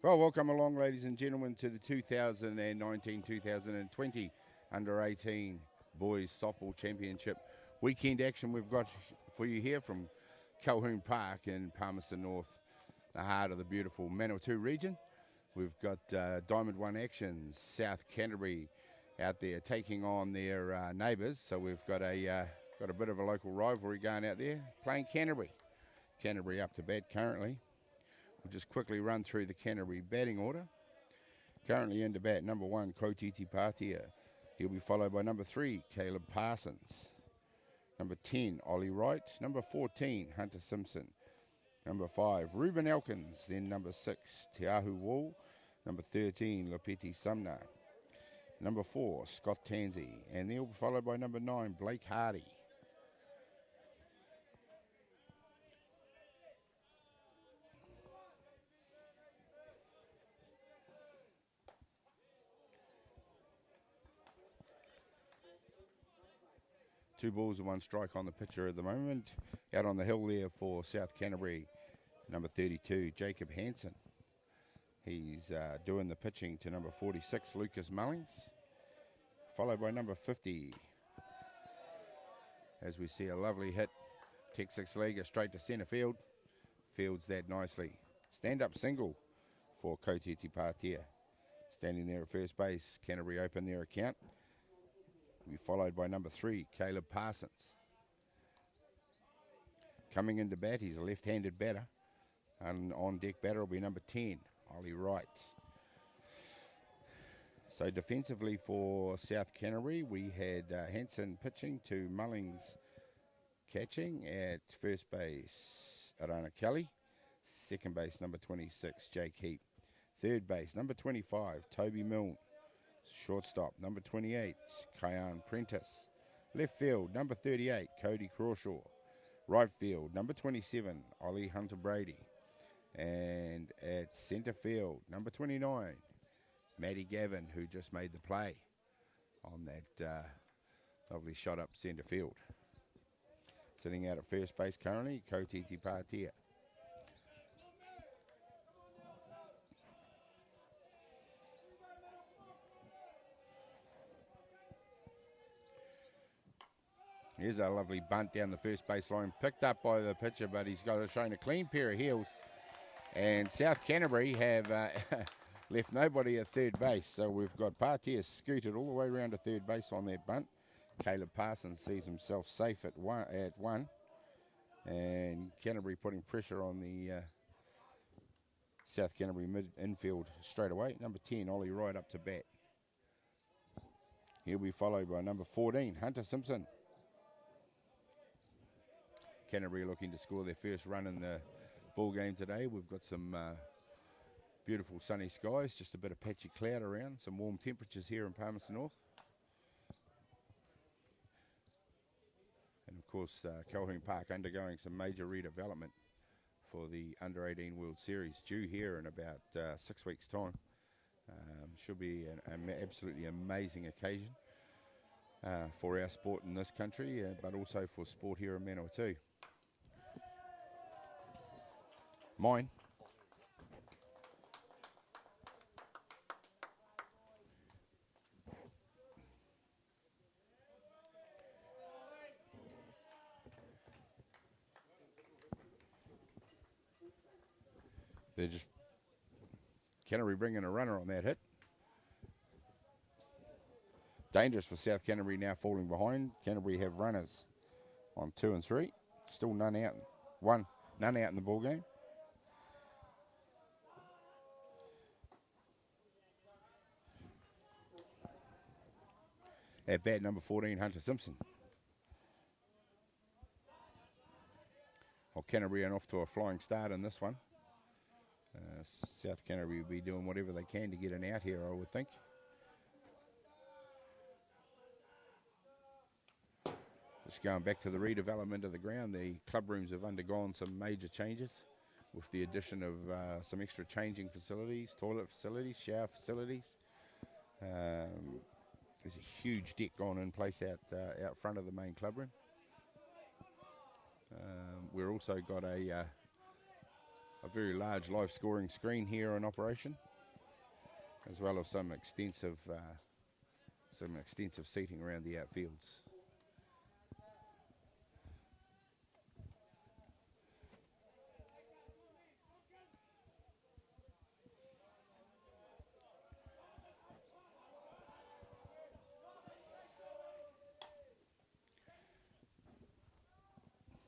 Well, welcome along, ladies and gentlemen, to the 2019-2020 Under-18 Boys Softball Championship weekend action we've got for you here from Colquhoun Park in Palmerston North, the heart of the beautiful Manawatu region. We've got Diamond 1 action, South Canterbury out there taking on their neighbours. So we've got a bit of a local rivalry going out there, playing Canterbury. Canterbury up to bat currently. We'll just quickly run through the Canterbury batting order. Currently into bat, number 1, Kotiti Patia. He'll be followed by number 3, Caleb Parsons. Number 10, Ollie Wright. Number 14, Hunter Simpson. Number 5, Ruben Elkins. Then number 6, Te Ahu Wall. Number 13, Lopeti Sumner. Number 4, Scott Tansey. And they'll be followed by number 9, Blake Hardy. Two balls and one strike on the pitcher at the moment. Out on the hill there for South Canterbury, number 32, Jacob Hansen. He's doing the pitching to number 46, Lucas Mullings. Followed by number 50. As we see a lovely hit, Tech 6-legger straight to centre field. Fields that nicely. Stand-up single for Kotiti Patia. Standing there at first base, Canterbury open their account. Will be followed by number 3, Caleb Parsons. Coming into bat, he's a left-handed batter. And on deck batter will be number 10, Ollie Wright. So defensively for South Canterbury, we had Hansen pitching to Mullings catching. At first base, Arana Kelly. Second base, number 26, Jake Heap. Third base, number 25, Toby Milne. Shortstop, number 28, Kyan Prentice. Left field, number 38, Cody Crawshaw. Right field, number 27, Ollie Hunter Brady. And at centre field, number 29, Matty Gavin, who just made the play on that lovely shot up centre field. Sitting out at first base currently, Kotiti Patia. Here's a lovely bunt down the first base line, picked up by the pitcher, but he's shown a clean pair of heels. And South Canterbury have left nobody at third base, so we've got Patia scooted all the way around to third base on that bunt. Caleb Parsons sees himself safe at one, and Canterbury putting pressure on the South Canterbury infield straight away. Number 10, Ollie Wright up to bat. He'll be followed by number 14, Hunter Simpson. Canterbury looking to score their first run in the ball game today. We've got some beautiful sunny skies, just a bit of patchy cloud around, some warm temperatures here in Palmerston North. And of course, Colquhoun Park undergoing some major redevelopment for the Under-18 World Series, due here in about 6 weeks' time. Should be an absolutely amazing occasion for our sport in this country, but also for sport here in Manawatu. Mine. They're just Canterbury bringing a runner on that hit. Dangerous for South Canterbury now falling behind. Canterbury have runners on 2 and 3. Still none out. None out in the ball game. At bat, number 14, Hunter Simpson. Well, Canterbury are off to a flying start in this one. South Canterbury will be doing whatever they can to get an out here, I would think. Just going back to the redevelopment of the ground, the club rooms have undergone some major changes with the addition of some extra changing facilities, toilet facilities, shower facilities. There's a huge deck gone in place out front of the main club room. We've also got a a very large live scoring screen here in operation, as well as some extensive seating around the outfields.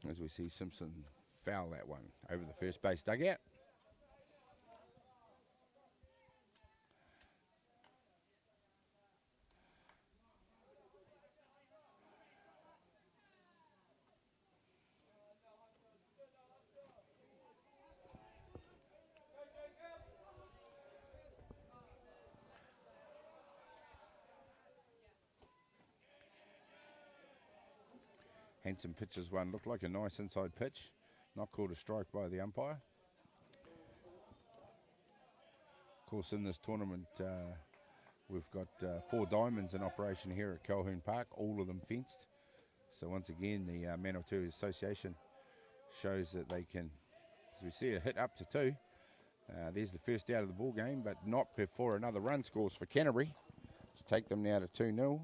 As we see Simpson foul that one over the first base dugout. Hanson pitches one, looked like a nice inside pitch, not called a strike by the umpire. Of course, in this tournament, we've got 4 diamonds in operation here at Colquhoun Park, all of them fenced. So once again, the Manawatu Association shows that they can, as we see, a hit up to 2. There's the first out of the ball game, but not before another run scores for Canterbury to take them now to 2-0.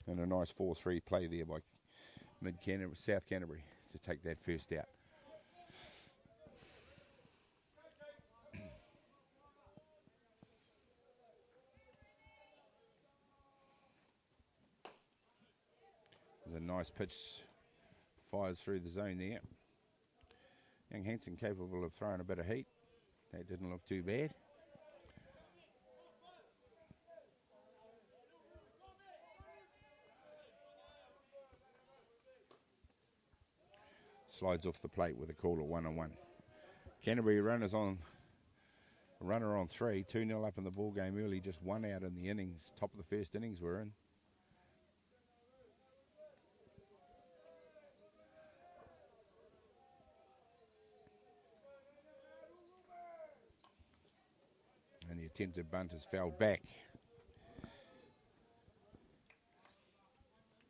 And a nice 4-3 play there by South Canterbury to take that first out. There's a nice pitch, fires through the zone there. Young Hanson capable of throwing a bit of heat. That didn't look too bad. Slides off the plate with a call at 1-1. Canterbury runner on 3, 2-0 up in the ball game early, just 1 out in the innings. Top of the first innings we're in. And the attempted bunt has fouled back.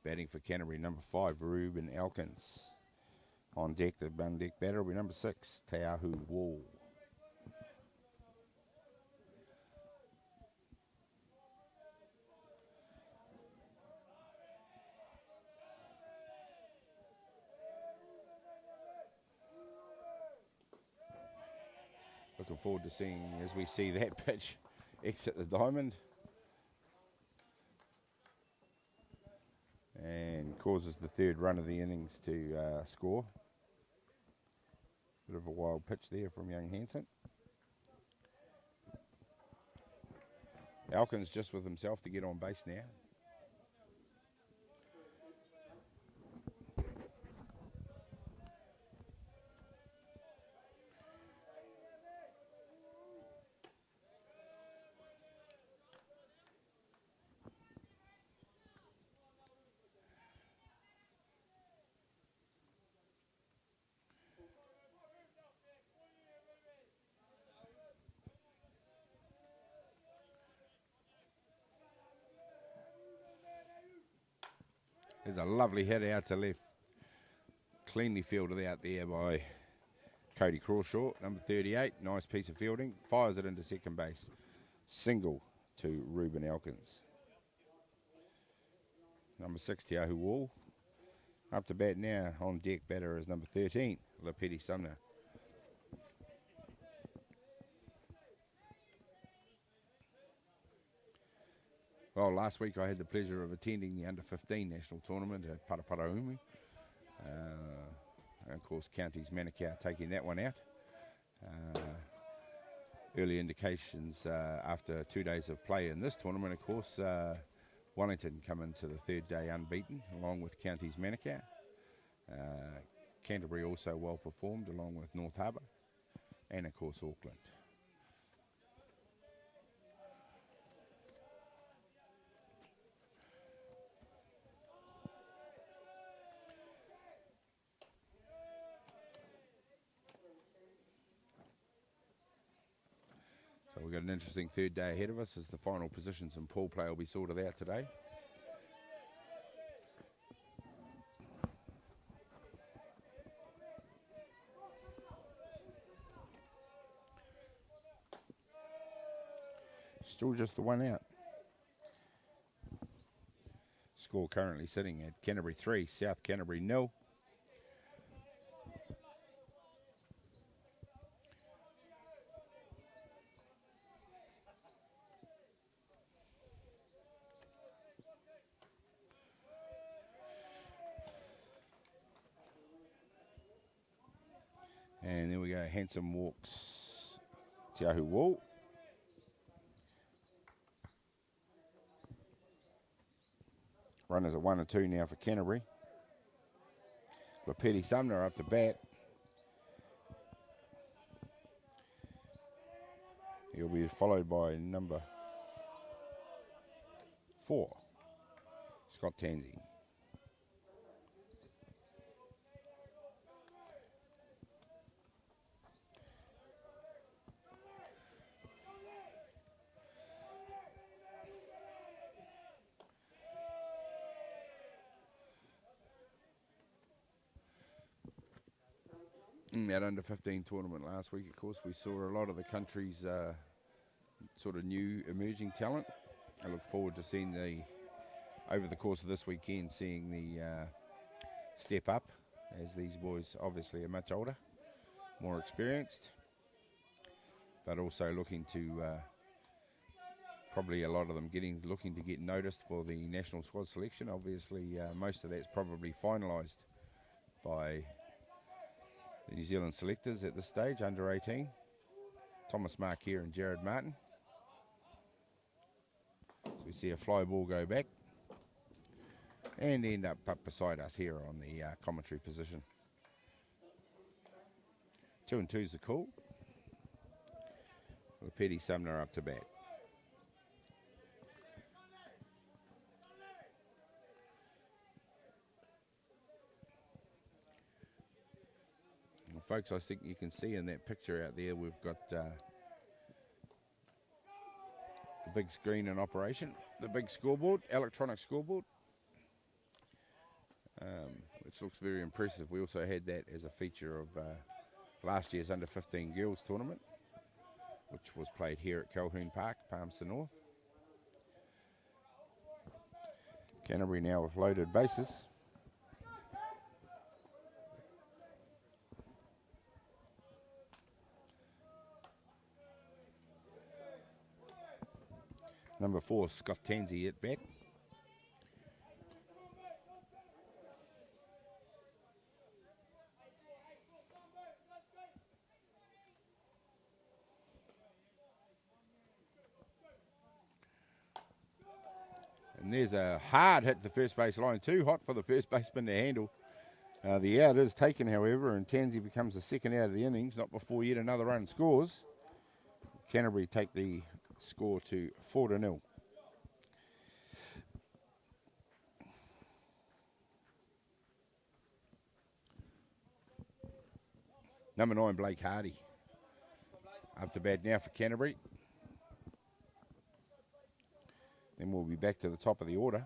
Batting for Canterbury, number 5, Ruben Elkins. On deck, the bun deck batter will be number 6, Teahu Wall. Looking forward to seeing, as we see that pitch exit the diamond. And causes the 3rd run of the innings to score. Bit of a wild pitch there from young Hanson. Elkins just with himself to get on base now. There's a lovely hit out to left. Cleanly fielded out there by Cody Crawshaw, number 38. Nice piece of fielding. Fires it into second base. Single to Ruben Elkins. Number 6, Teahu Wall. Up to bat now. On deck batter is number 13, Lapeti Sumner. Well, last week I had the pleasure of attending the Under-15 National Tournament at Paraparaumu. And of course, Counties Manukau taking that one out. Early indications after 2 days of play in this tournament, of course, Wellington come into the 3rd day unbeaten, along with Counties Manukau. Canterbury also well performed, along with North Harbour, and of course Auckland. So we've got an interesting 3rd day ahead of us as the final positions and pool play will be sorted out today. Still just the one out. Score currently sitting at Canterbury 3, South Canterbury 0. And there we go, Handsome walks Te Ahu Wall. Runners at 1 and 2 now for Canterbury. Petty Sumner up to bat. He'll be followed by number 4, Scott Tansey. In that under-15 tournament last week, of course, we saw a lot of the country's sort of new emerging talent. I look forward to seeing over the course of this weekend, seeing the step up, as these boys obviously are much older, more experienced, but also looking to, probably a lot of them looking to get noticed for the national squad selection. Obviously, most of that's probably finalised by the New Zealand selectors at this stage, under 18. Thomas Marquere and Jared Martin. So we see a fly ball go back and end up beside us here on the commentary position. 2 and 2's the call. Petty Sumner up to bat. Folks, I think you can see in that picture out there, we've got the big screen in operation, the big scoreboard, electronic scoreboard, which looks very impressive. We also had that as a feature of last year's under-15 girls tournament, which was played here at Colquhoun Park, Palmerston North. Canterbury now with loaded bases. Number 4, Scott Tansey at bat. And there's a hard hit to first base line, too hot for the first baseman to handle. The out is taken, however, and Tansey becomes the second out of the innings, not before yet another run scores. Canterbury take the score to 4-0. Number 9, Blake Hardy. Up to bat now for Canterbury. Then we'll be back to the top of the order.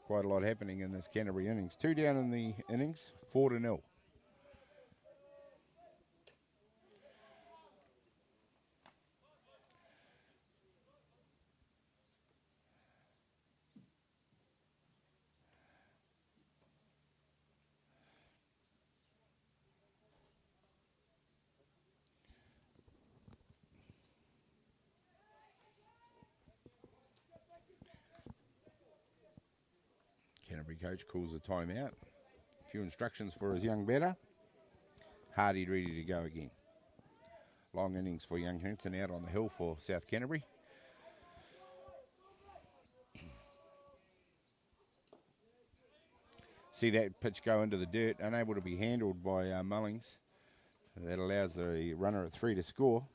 Quite a lot happening in this Canterbury innings. 2 down in the innings, 4-0. Canterbury coach calls a timeout. A few instructions for his young batter. Hardy ready to go again. Long innings for young Henson out on the hill for South Canterbury. See that pitch go into the dirt, unable to be handled by Mullings. That allows the runner at 3 to score.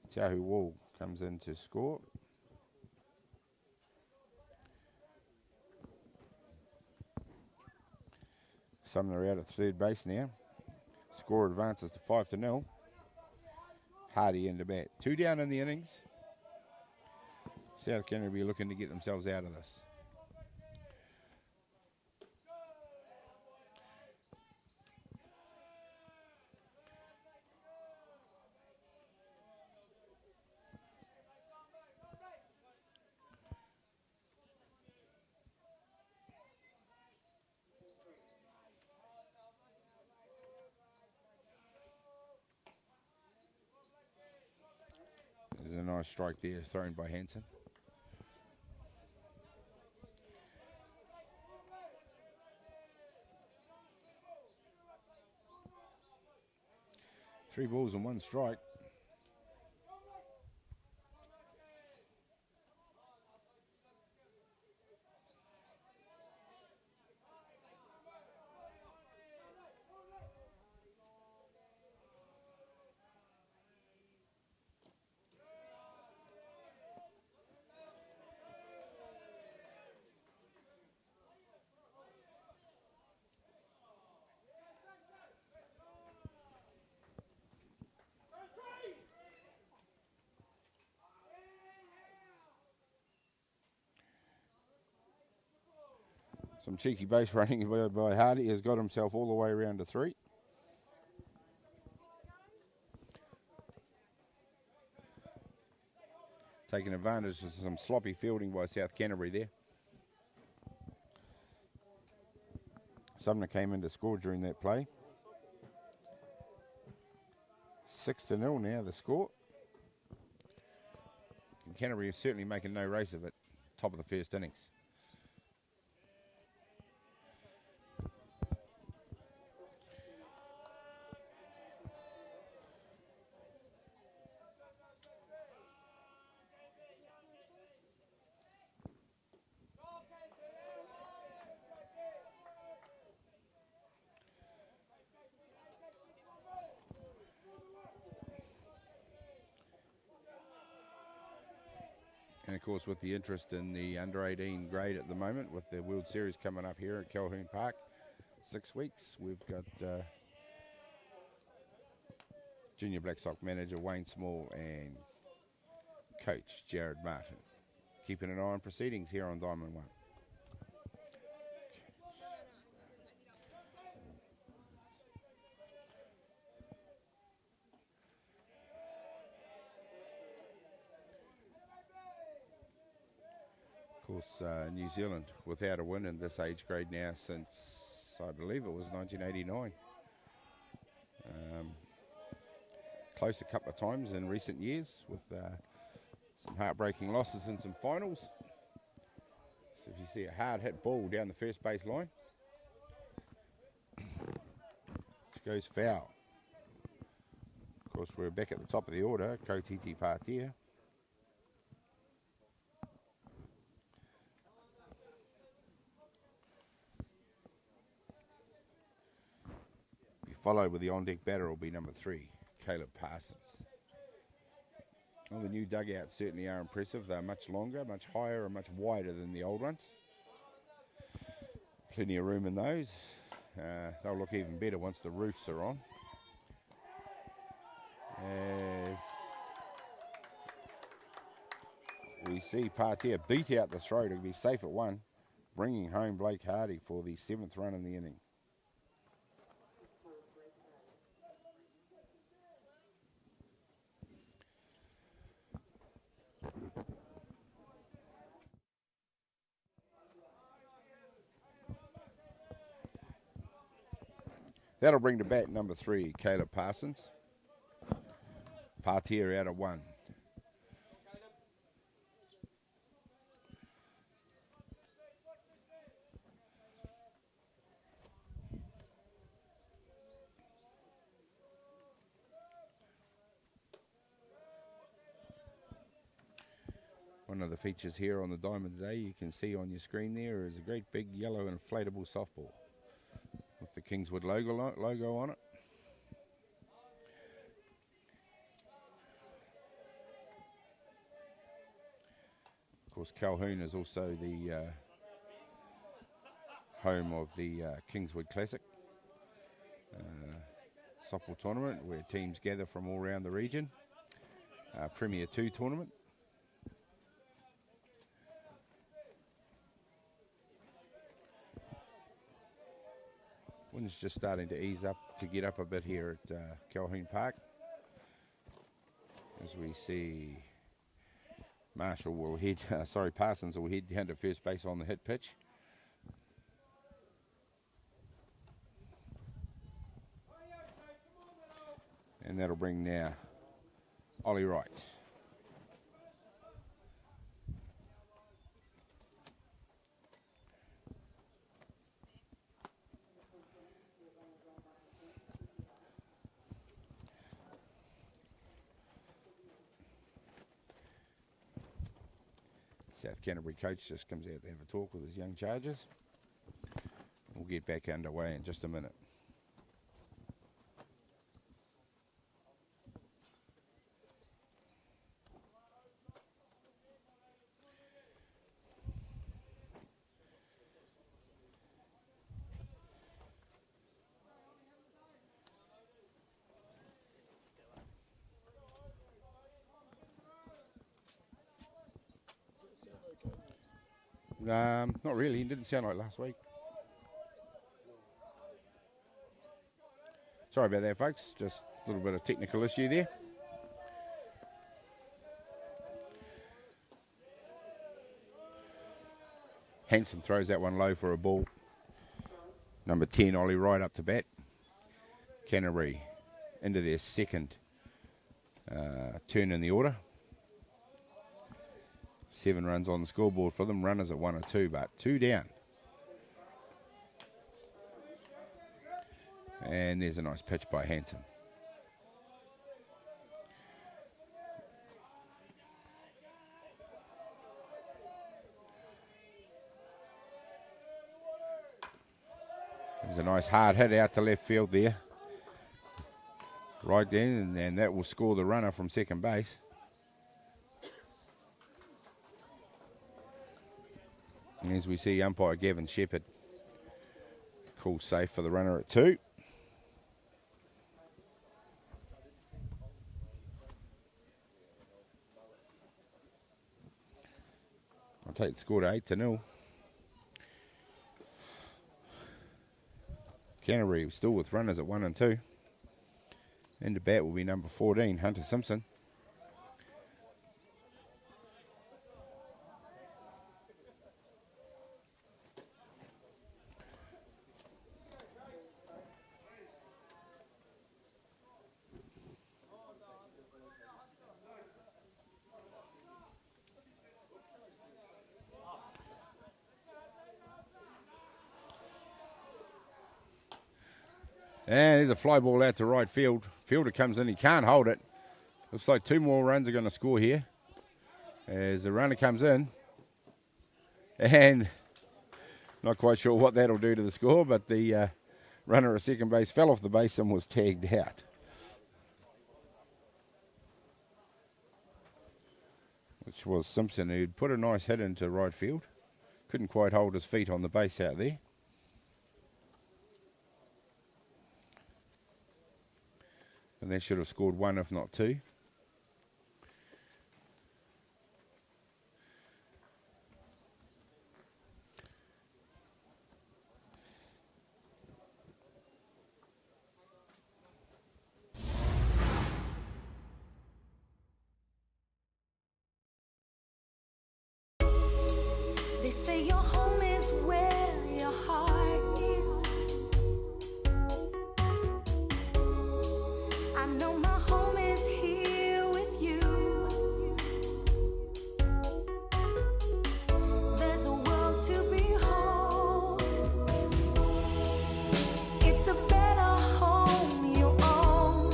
Te Ahu Wall comes in to score. Sumner out at third base now. Score advances to 5-0. Hardy in to bat. 2 down in the innings. South Canterbury looking to get themselves out of this. a nice strike there thrown by Hansen. Three balls and one strike. Some cheeky base running by Hardy has got himself all the way around to 3. Taking advantage of some sloppy fielding by South Canterbury there. Sumner came in to score during that play. 6-0 now the score. And Canterbury is certainly making no race of it. Top of the first innings. And of course, with the interest in the under-18 grade at the moment, with the World Series coming up here at Colquhoun Park, 6 weeks, we've got Junior Black Sox manager Wayne Small and coach Jared Martin keeping an eye on proceedings here on Diamond 1. Of course, New Zealand without a win in this age grade now since, I believe it was 1989. Close a couple of times in recent years with some heartbreaking losses in some finals. So if you see a hard hit ball down the first base line, which goes foul. Of course, we're back at the top of the order, Kotiti Patia. Followed with the on-deck batter will be number 3, Caleb Parsons. Well, the new dugouts certainly are impressive. They're much longer, much higher, and much wider than the old ones. Plenty of room in those. They'll look even better once the roofs are on. As we see Patia beat out the throw to be safe at 1, bringing home Blake Hardy for the 7th run in the inning. That'll bring to bat number 3, Caleb Parsons. Patia out at 1. One of the features here on the diamond today, you can see on your screen there, is a great big yellow inflatable softball with the Kingswood logo on it. Of course, Colquhoun is also the home of the Kingswood Classic softball tournament, where teams gather from all around the region. Premier 2 tournament. Wind's just starting to ease up, to get up a bit here at Colquhoun Park. As we see Parsons will head down to first base on the hit pitch. And that'll bring now Ollie Wright. South Canterbury coach just comes out to have a talk with his young chargers. We'll get back underway in just a minute. Not really. It didn't sound like last week. Sorry about that, folks. Just a little bit of technical issue there. Hanson throws that one low for a ball. Number 10, Ollie Wright up to bat. Canterbury into their second turn in the order. 7 runs on the scoreboard for them. Runners at 1 or 2, but 2 down. And there's a nice pitch by Hanson. There's a nice hard hit out to left field there. Right then, and that will score the runner from second base. And as we see umpire Gavin Shepherd call safe for the runner at 2. I'll take the score to 8-0. Canterbury still with runners at 1 and 2. And the bat will be number 14, Hunter Simpson. And there's a fly ball out to right field. Fielder comes in, he can't hold it. Looks like 2 more runs are going to score here. As the runner comes in. And not quite sure what that'll do to the score, but the runner at second base fell off the base and was tagged out. Which was Simpson, who'd put a nice hit into right field. Couldn't quite hold his feet on the base out there. And they should have scored 1, if not 2. They say your home is where your heart is. I know my home is here with you. There's a world to behold. It's a better home you own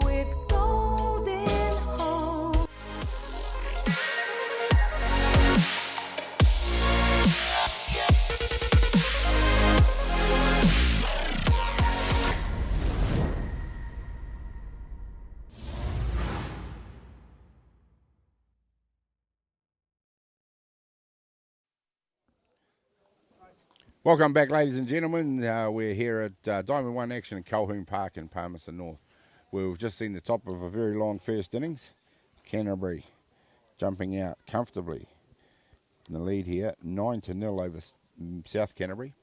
with golden hope. Welcome back, ladies and gentlemen. We're here at Diamond 1 action at Colquhoun Park in Palmerston North. We've just seen the top of a very long first innings. Canterbury jumping out comfortably in the lead here, 9-0 over South Canterbury.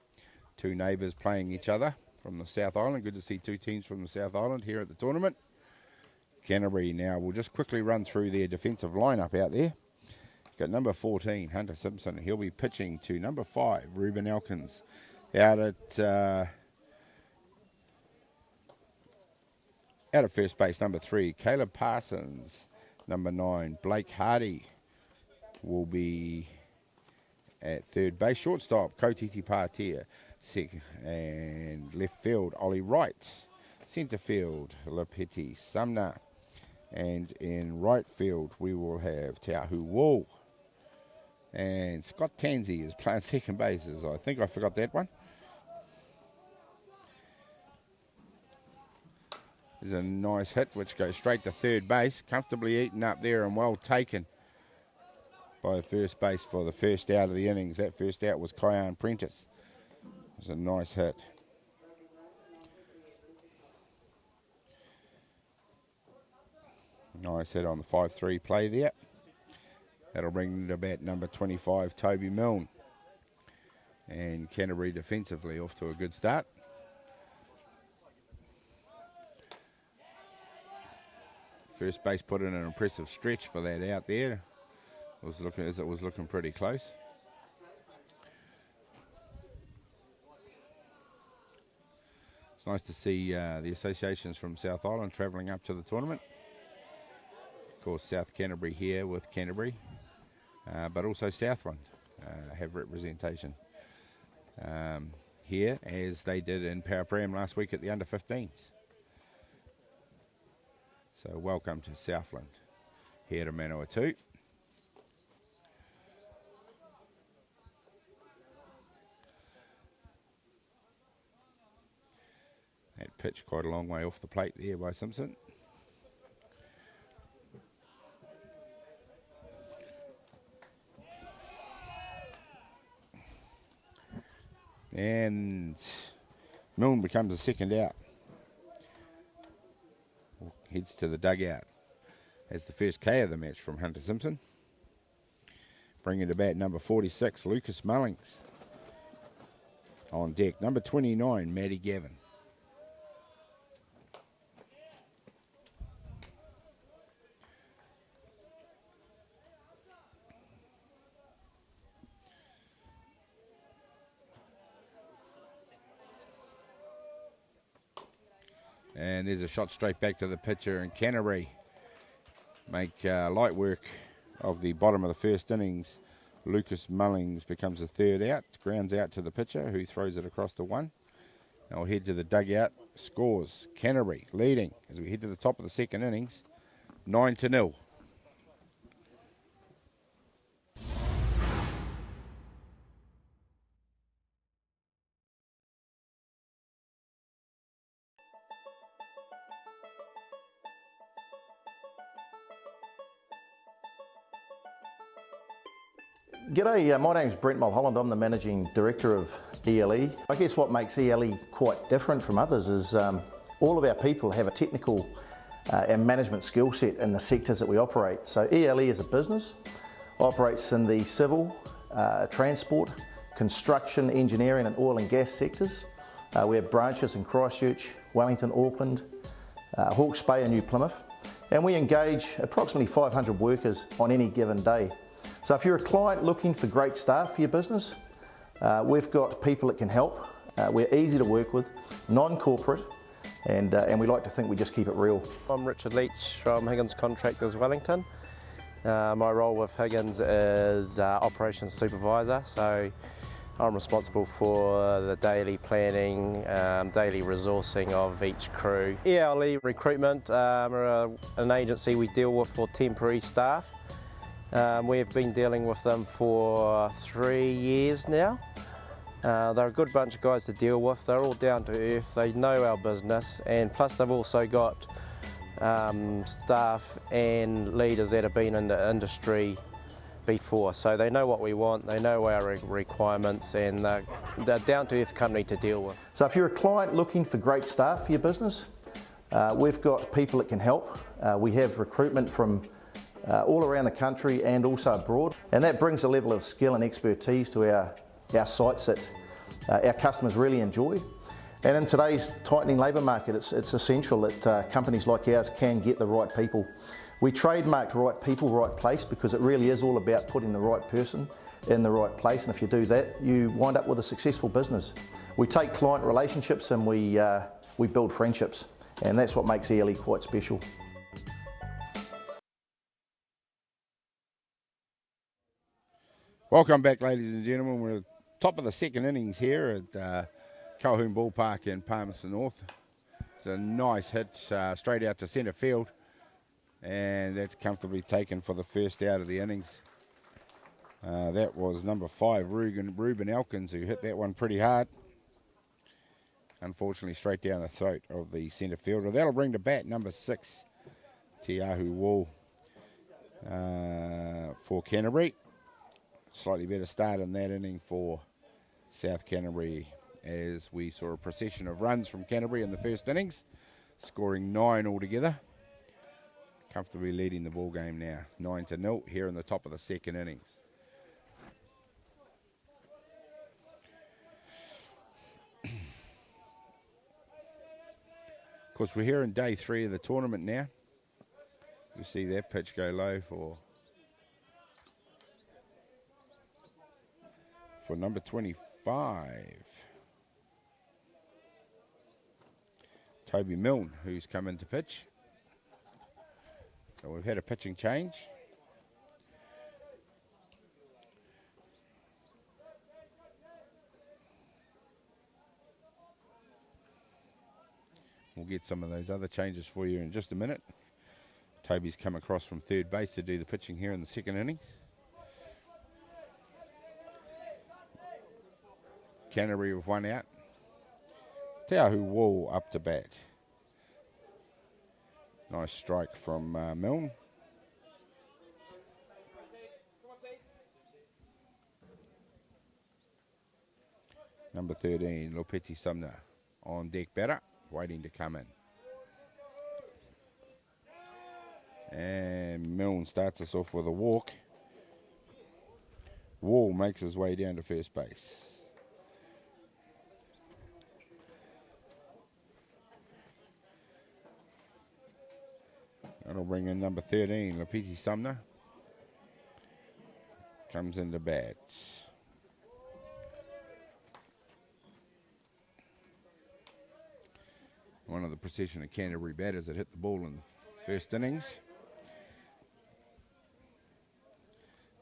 2 neighbours playing each other from the South Island. Good to see 2 teams from the South Island here at the tournament. Canterbury now will just quickly run through their defensive lineup out there. Got number 14, Hunter Simpson. He'll be pitching to number 5, Ruben Elkins. Out at first base, number 3, Caleb Parsons. Number 9, Blake Hardy will be at third base. Shortstop, Kotiti Patea. And left field, Ollie Wright. Centre field, Lepeti Sumner. And in right field, we will have Tauhu Wall. And Scott Tansey is playing second base. I think I forgot that one. There's a nice hit which goes straight to third base. Comfortably eaten up there and well taken by the first base for the first out of the innings. That first out was Colquhoun Prentice. It was a nice hit. Nice hit on the 5-3 play there. That'll bring to bat number 25, Toby Milne. And Canterbury defensively off to a good start. First base put in an impressive stretch for that out there. It was looking pretty close. It's nice to see the associations from South Island travelling up to the tournament. Of course, South Canterbury here with Canterbury, but also Southland have representation here, as they did in Palmerston last week at the under-15s. So welcome to Southland here to Manawatu. That pitch quite a long way off the plate there by Simpson. And Milne becomes a second out. Heads to the dugout as the first K of the match from Hunter Simpson. Bringing to bat number 46, Lucas Mullings. On deck, number 29, Matty Gavin. And there's a shot straight back to the pitcher, and Canterbury make light work of the bottom of the first innings. Lucas Mullings becomes the third out, grounds out to the pitcher, who throws it across the one. Now we'll head to the dugout, scores. Canterbury leading as we head to the top of the second innings, 9-0. G'day, my name's Brent Mulholland. I'm the Managing Director of ELE. I guess what makes ELE quite different from others is all of our people have a technical and management skill set in the sectors that we operate. So ELE is a business, operates in the civil, transport, construction, engineering and oil and gas sectors. We have branches in Christchurch, Wellington, Auckland, Hawke's Bay and New Plymouth. And we engage approximately 500 workers on any given day. So if you're a client looking for great staff for your business, we've got people that can help. We're easy to work with, non-corporate, and we like to think we just keep it real. I'm Richard Leach from Higgins Contractors Wellington. My role with Higgins is operations supervisor, so I'm responsible for the daily planning, daily resourcing of each crew. ELE Recruitment, we're an agency we deal with for temporary staff. We've been dealing with them for 3 years now. They're a good bunch of guys to deal with. They're all down to earth. They know our business, and plus they've also got staff and leaders that have been in the industry before, so they know what we want, they know our requirements, and they're down to earth company to deal with. So if you're a client looking for great staff for your business, we've got people that can help. We have recruitment from all around the country and also abroad, and that brings a level of skill and expertise to our sites that our customers really enjoy. And in today's tightening labour market, it's essential that companies like ours can get the right people. We trademarked right people, right place, because it really is all about putting the right person in the right place, and if you do that, you wind up with a successful business. We take client relationships and we build friendships, and that's what makes ELE quite special. Welcome back, ladies and gentlemen. We're at the top of the second innings here at Colquhoun Ballpark in Palmerston North. It's a nice hit straight out to centre field, and that's comfortably taken for the first out of the innings. That was number 5, Ruben Elkins, who hit that one pretty hard. Unfortunately, straight down the throat of the centre fielder. That'll bring to bat number 6, Tiahu Wall, for Canterbury. Slightly better start in that inning for South Canterbury, as we saw a procession of runs from Canterbury in the first innings, scoring 9 altogether. Comfortably leading the ball game now, 9-0 here in the top of the second innings. Of course, we're here in day 3 of the tournament now. You see that pitch go low for number 25, Toby Milne, who's come in to pitch. So we've had a pitching change. We'll get some of those other changes for you in just a minute. Toby's come across from third base to do the pitching here in the second innings. Canterbury with 1 out. Tiahu Wall up to bat. Nice strike from Milne. Number 13, Lopeti Sumner on deck batter, waiting to come in. And Milne starts us off with a walk. Wall makes his way down to first base. That'll bring in number 13, Lopeti Sumner. Comes into bat. One of the procession of Canterbury batters that hit the ball in the first innings.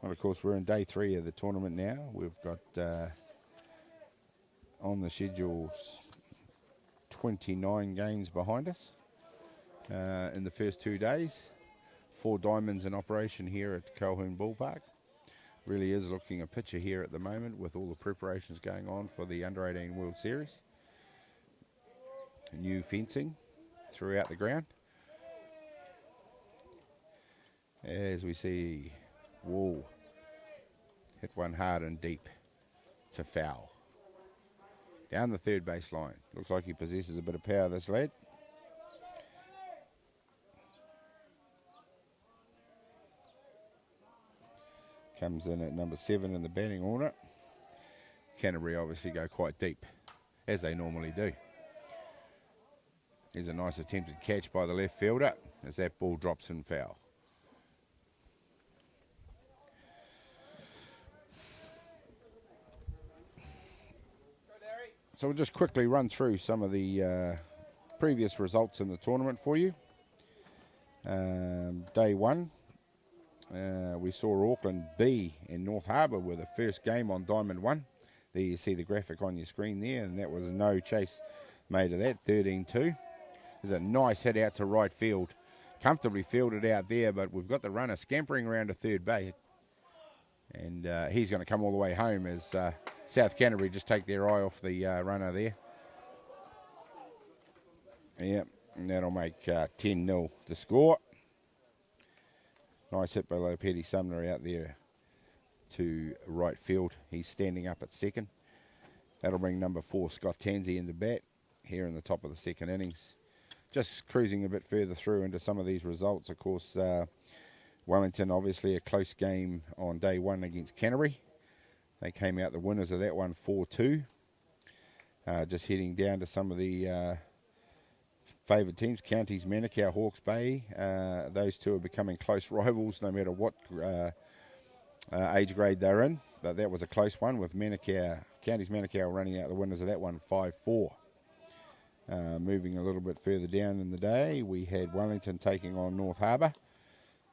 Well, of course, we're in day 3 of the tournament now. We've got on the schedule 29 games behind us in the first 2 days. 4 diamonds in operation here at Colquhoun Ballpark. Really is looking a picture here at the moment with all the preparations going on for the Under-18 World Series. New fencing throughout the ground. As we see Wall hit one hard and deep to foul. Down the third base line. Looks like he possesses a bit of power, this lad. Comes in at number 7 in the batting order. Canterbury obviously go quite deep, as they normally do. There's a nice attempted catch by the left fielder as that ball drops in foul. So we'll just quickly run through some of the previous results in the tournament for you. Day 1, we saw Auckland B in North Harbour with the first game on Diamond 1. There you see the graphic on your screen there, and that was no chase made of that, 13-2. There's a nice hit out to right field. Comfortably fielded out there, but we've got the runner scampering around to third base. And he's going to come all the way home as South Canterbury just take their eye off the runner there. Yep, and that'll make 10-0 the score. Nice hit by Lopeti Sumner out there to right field. He's standing up at second. That'll bring number 4, Scott Tansey, into bat here in the top of the second innings. Just cruising a bit further through into some of these results. Of course, Wellington, obviously a close game on day 1 against Canterbury. They came out the winners of that one 4-2. Just heading down to some of the favoured teams. Counties, Manukau, Hawke's Bay. Those two are becoming close rivals no matter what age grade they're in. But that was a close one with Counties Manukau running out the winners of that one 5-4. Moving a little bit further down in the day, we had Wellington taking on North Harbour.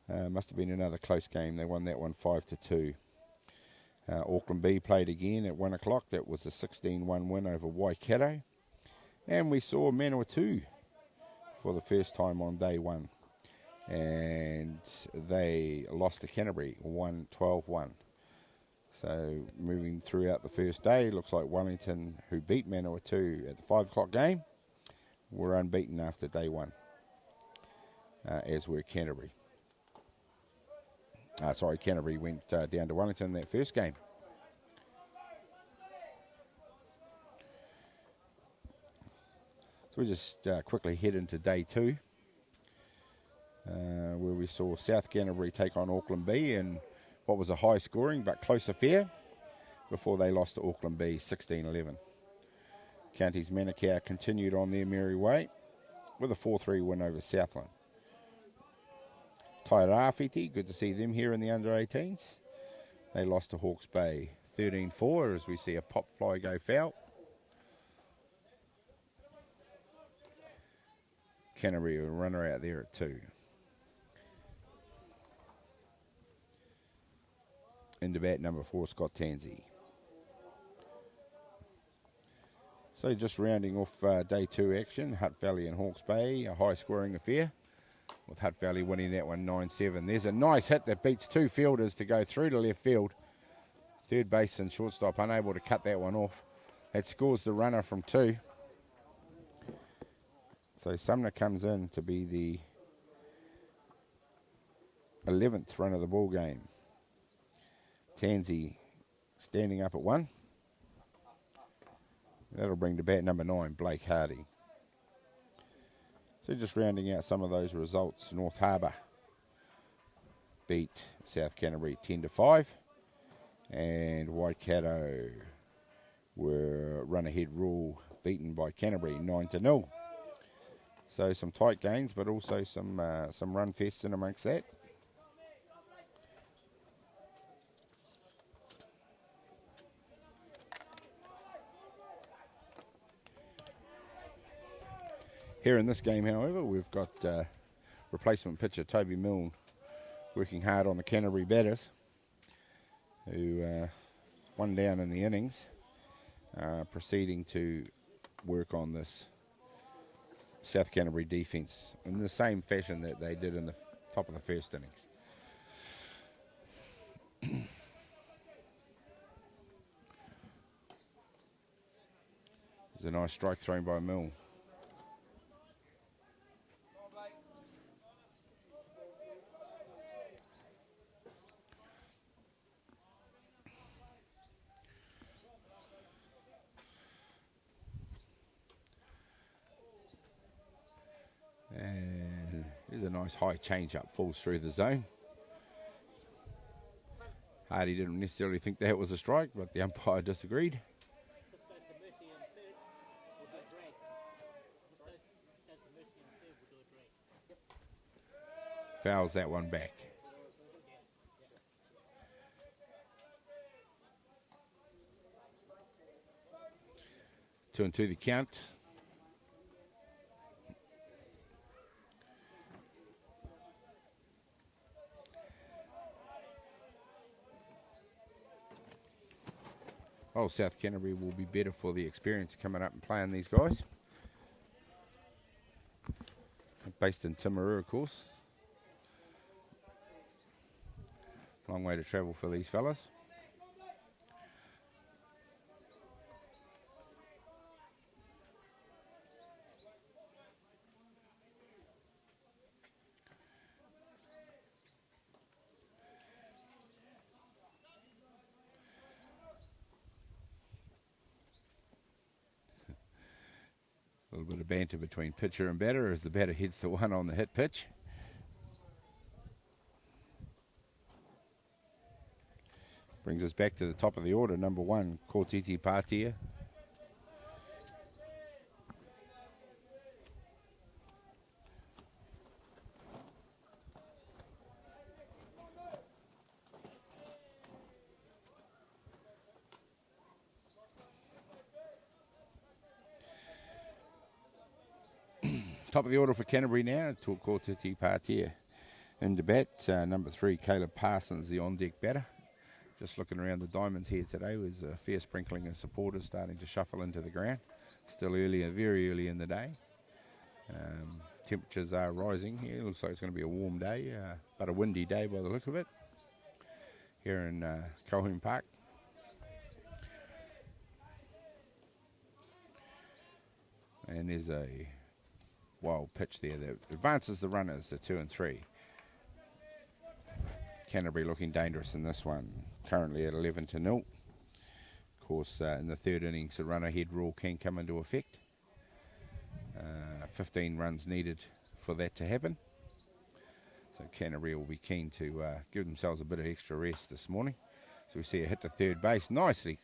Must have been another close game. They won that one 5-2. Auckland B played again at 1 o'clock. That was a 16-1 win over Waikato. And we saw Manawatu for the first time on day 1. And they lost to Canterbury 12-1. So moving throughout the first day, looks like Wellington, who beat Manawatu at the 5 o'clock game, were unbeaten after day 1, as were Canterbury. Canterbury went down to Wellington in that first game. So we just quickly head into day 2, where we saw South Canterbury take on Auckland B in what was a high scoring but close affair before they lost to Auckland B 16-11. Counties Manukau continued on their merry way with a 4-3 win over Southland. Tairāwhiti, good to see them here in the under-18s. They lost to Hawke's Bay 13-4 as we see a pop fly go foul. Canterbury a runner out there at 2. Into bat number 4, Scott Tansey. So just rounding off day 2 action, Hutt Valley and Hawke's Bay, a high-scoring affair, with Hutt Valley winning that one 9-7. There's a nice hit that beats 2 fielders to go through to left field. Third base and shortstop unable to cut that one off. That scores the runner from 2. So Sumner comes in to be the 11th run of the ball game. Tansey standing up at 1. That'll bring to bat number 9, Blake Hardy. So just rounding out some of those results, North Harbour beat South Canterbury 10-5, and Waikato were run-ahead rule beaten by Canterbury 9-0. So some tight games, but also some run fests in amongst that. Here in this game, however, we've got replacement pitcher Toby Milne working hard on the Canterbury batters, who one down in the innings, proceeding to work on this South Canterbury defence in the same fashion that they did in the top of the first innings. There's a nice strike thrown by Milne. And there's a nice high change-up, falls through the zone. Hardy didn't necessarily think that was a strike, but the umpire disagreed. Fouls that one back. Two and two the count. Oh, South Canterbury will be better for the experience coming up and playing these guys. Based in Timaru, of course. Long way to travel for these fellas. A little bit of banter between pitcher and batter as the batter hits the one on the hit pitch. Brings us back to the top of the order, number 1, Kortiti Patia. Top of the order for Canterbury now, to Kortiti Patia. In bat, number 3, Caleb Parsons, the on-deck batter. Just looking around the diamonds here today, was a fair sprinkling of supporters starting to shuffle into the ground. Still early, very early in the day. Temperatures are rising here. Looks like it's going to be a warm day, but a windy day by the look of it. Here in Colquhoun Park. And there's a wild pitch there that advances the runners to 2 and 3. Canterbury looking dangerous in this one, currently at 11-0. Of course, in the third innings, the run-ahead rule can come into effect. 15 runs needed for that to happen. So Canterbury will be keen to give themselves a bit of extra rest this morning. So we see a hit to third base, nicely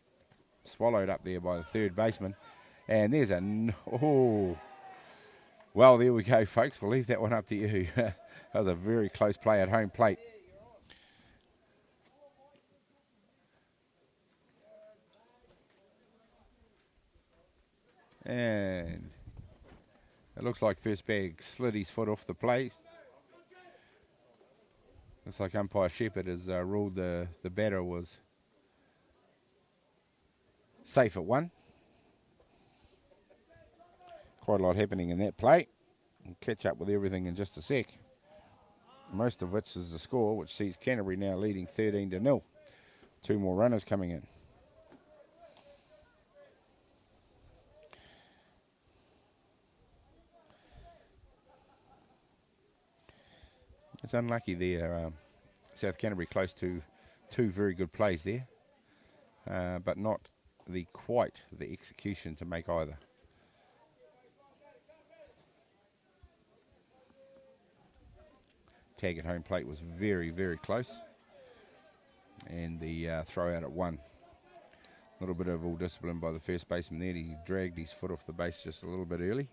swallowed up there by the third baseman. And there's well, there we go, folks. We'll leave that one up to you. That was a very close play at home plate. And it looks like first bag slid his foot off the plate. Looks like umpire Shepherd has ruled the batter was safe at 1. Quite a lot happening in that play. We'll catch up with everything in just a sec. Most of which is the score, which sees Canterbury now leading 13-0. 2 more runners coming in. It's unlucky there. South Canterbury close to 2 very good plays there, but not quite the execution to make either. Tag at home plate was very, very close, and the throw out at 1. A little bit of all discipline by the first baseman there. He dragged his foot off the base just a little bit early.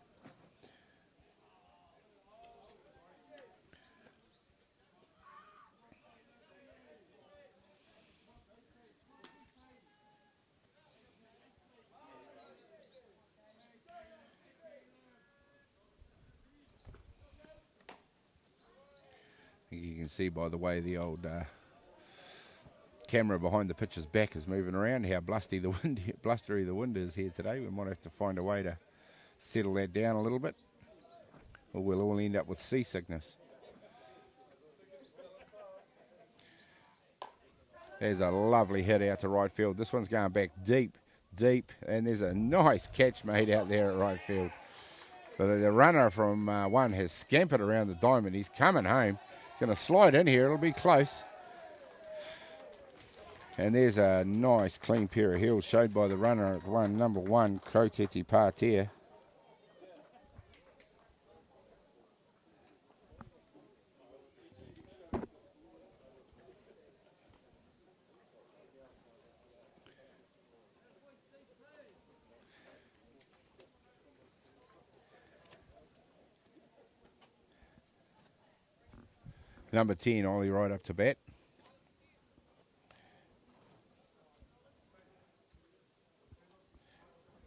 You can see by the way the old camera behind the pitcher's back is moving around how blustery the wind is here today. We might have to find a way to settle that down a little bit, or we'll all end up with seasickness. There's a lovely hit out to right field. This one's going back deep, and there's a nice catch made out there at right field. But the runner from 1 has scampered around the diamond. He's coming home. Going to slide in here. It'll be close. And there's a nice clean pair of heels showed by the runner at number 1, Koteti Partia. Number 10, Ollie right up to bat.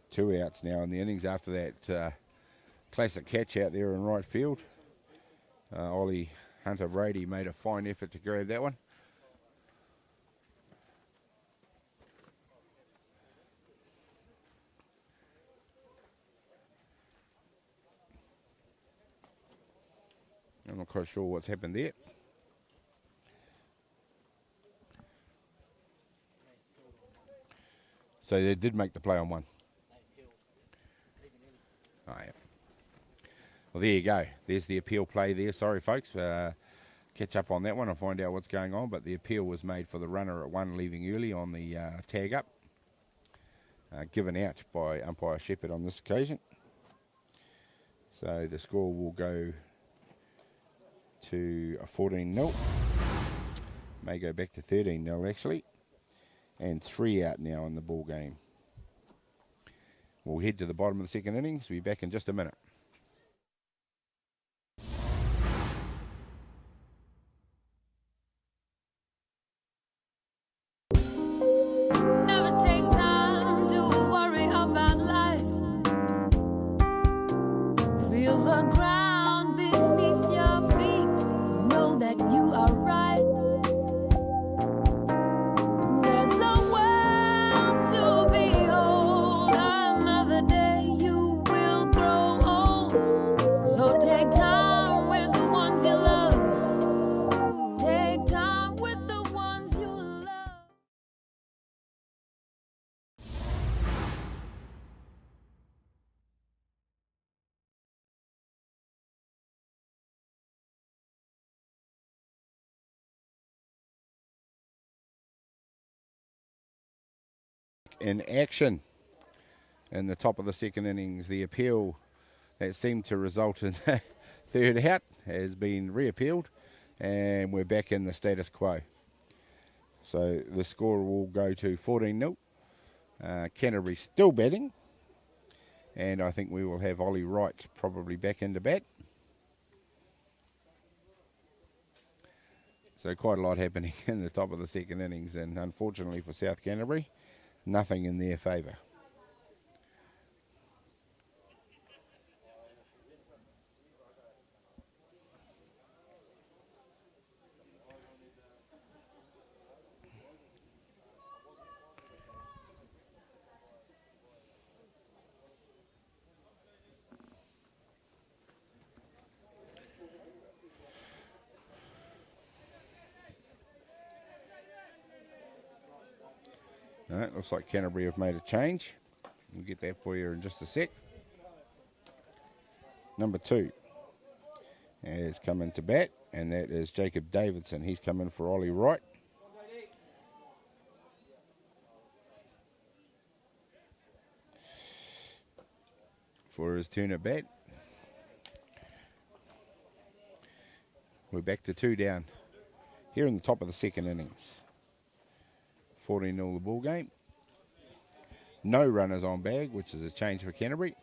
Two outs now in the innings after that classic catch out there in right field. Ollie Hunter Brady made a fine effort to grab that one. I'm not quite sure what's happened there. So they did make the play on 1. Oh, yeah. Well, there you go. There's the appeal play there. Sorry, folks. Catch up on that one and find out what's going on. But the appeal was made for the runner at 1 leaving early on the tag up. Given out by umpire Shepherd on this occasion. So the score will go to a 14-0. May go back to 13-0 actually. And 3 out now in the ball game. We'll head to the bottom of the second innings. We'll be back in just a minute. Never take time to worry about life. Feel the ground beneath your feet. Know that you are right. There's a world to behold. Another day you will grow old. back in action in the top of the second innings. The appeal that seemed to result in third out has been reappealed, and we're back in the status quo. So the score will go to 14-0. Canterbury still batting, and I think we will have Ollie Wright probably back into bat. So quite a lot happening in the top of the second innings, and unfortunately for South Canterbury, nothing in their favour. No, it looks like Canterbury have made a change. We'll get that for you in just a sec. Number 2 has come into bat, and that is Jacob Davidson. He's come in for Ollie Wright. For his turn at bat. We're back to 2 down here in the top of the second innings. 14-0 the ball game. No runners on bag, which is a change for Canterbury.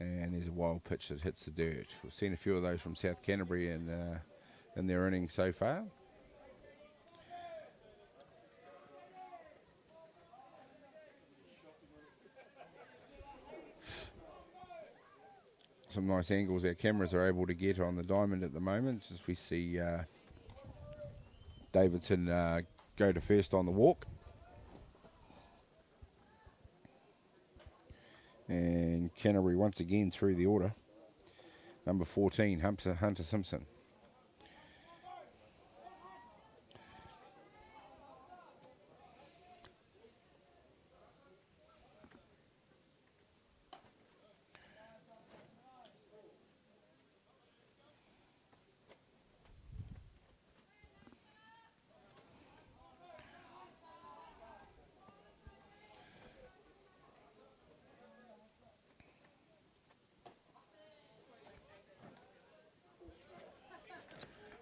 And there's a wild pitch that hits the dirt. We've seen a few of those from South Canterbury in their innings so far. Some nice angles our cameras are able to get on the diamond at the moment as we see Davidson go to first on the walk. And Canterbury once again through the order. Number 14, Hunter Simpson.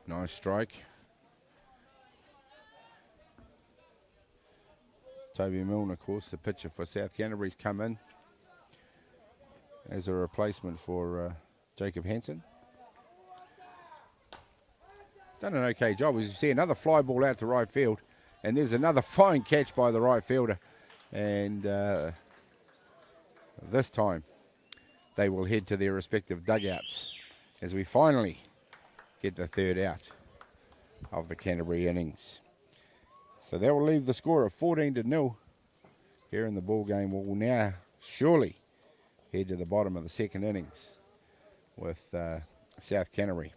Nice strike. Toby Milne, of course, the pitcher for South Canterbury's come in as a replacement for Jacob Hansen. Done an okay job. As you see, another fly ball out to right field, and there's another fine catch by the right fielder. And this time they will head to their respective dugouts as we finally get the third out of the Canterbury innings. So that will leave the score of 14-0 here in the ball game. We'll now surely head to the bottom of the second innings with South Canterbury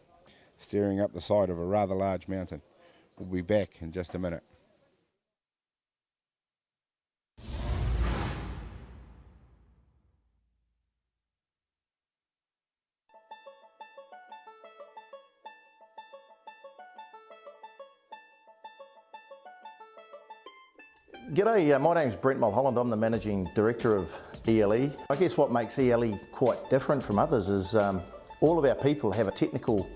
steering up the side of a rather large mountain. We'll be back in just a minute. G'day, my name's Brent Mulholland. I'm the Managing Director of ELE. I guess what makes ELE quite different from others is all of our people have a technical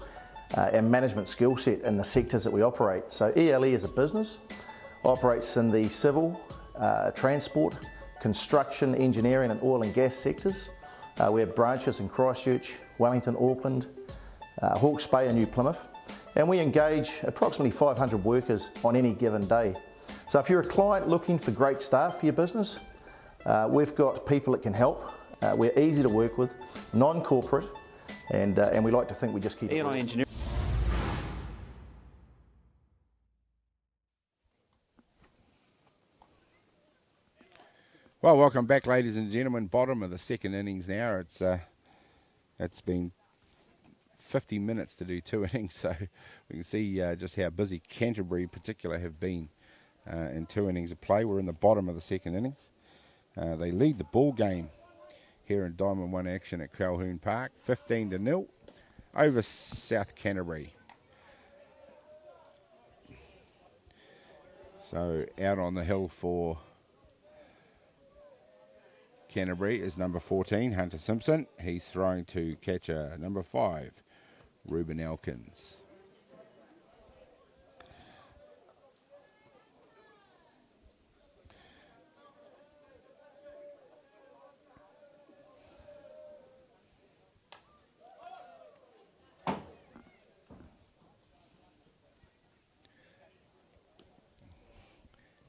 and management skill set in the sectors that we operate. So ELE as a business operates in the civil, transport, construction, engineering and oil and gas sectors. We have branches in Christchurch, Wellington, Auckland, Hawke's Bay and New Plymouth. And we engage approximately 500 workers on any given day. So if you're a client looking for great staff for your business, we've got people that can help. We're easy to work with, non-corporate, and we like to think we just keep it E&I engineering. Well, welcome back, ladies and gentlemen. Bottom of the second innings now. It's been 50 minutes to do 2 innings, so we can see just how busy Canterbury in particular have been in 2 innings of play. We're in the bottom of the second innings. They lead the ball game here in Diamond 1 action at Colquhoun Park, 15-0 over South Canterbury. So out on the hill for Canterbury is number 14, Hunter Simpson. He's throwing to catcher number 5, Ruben Elkins.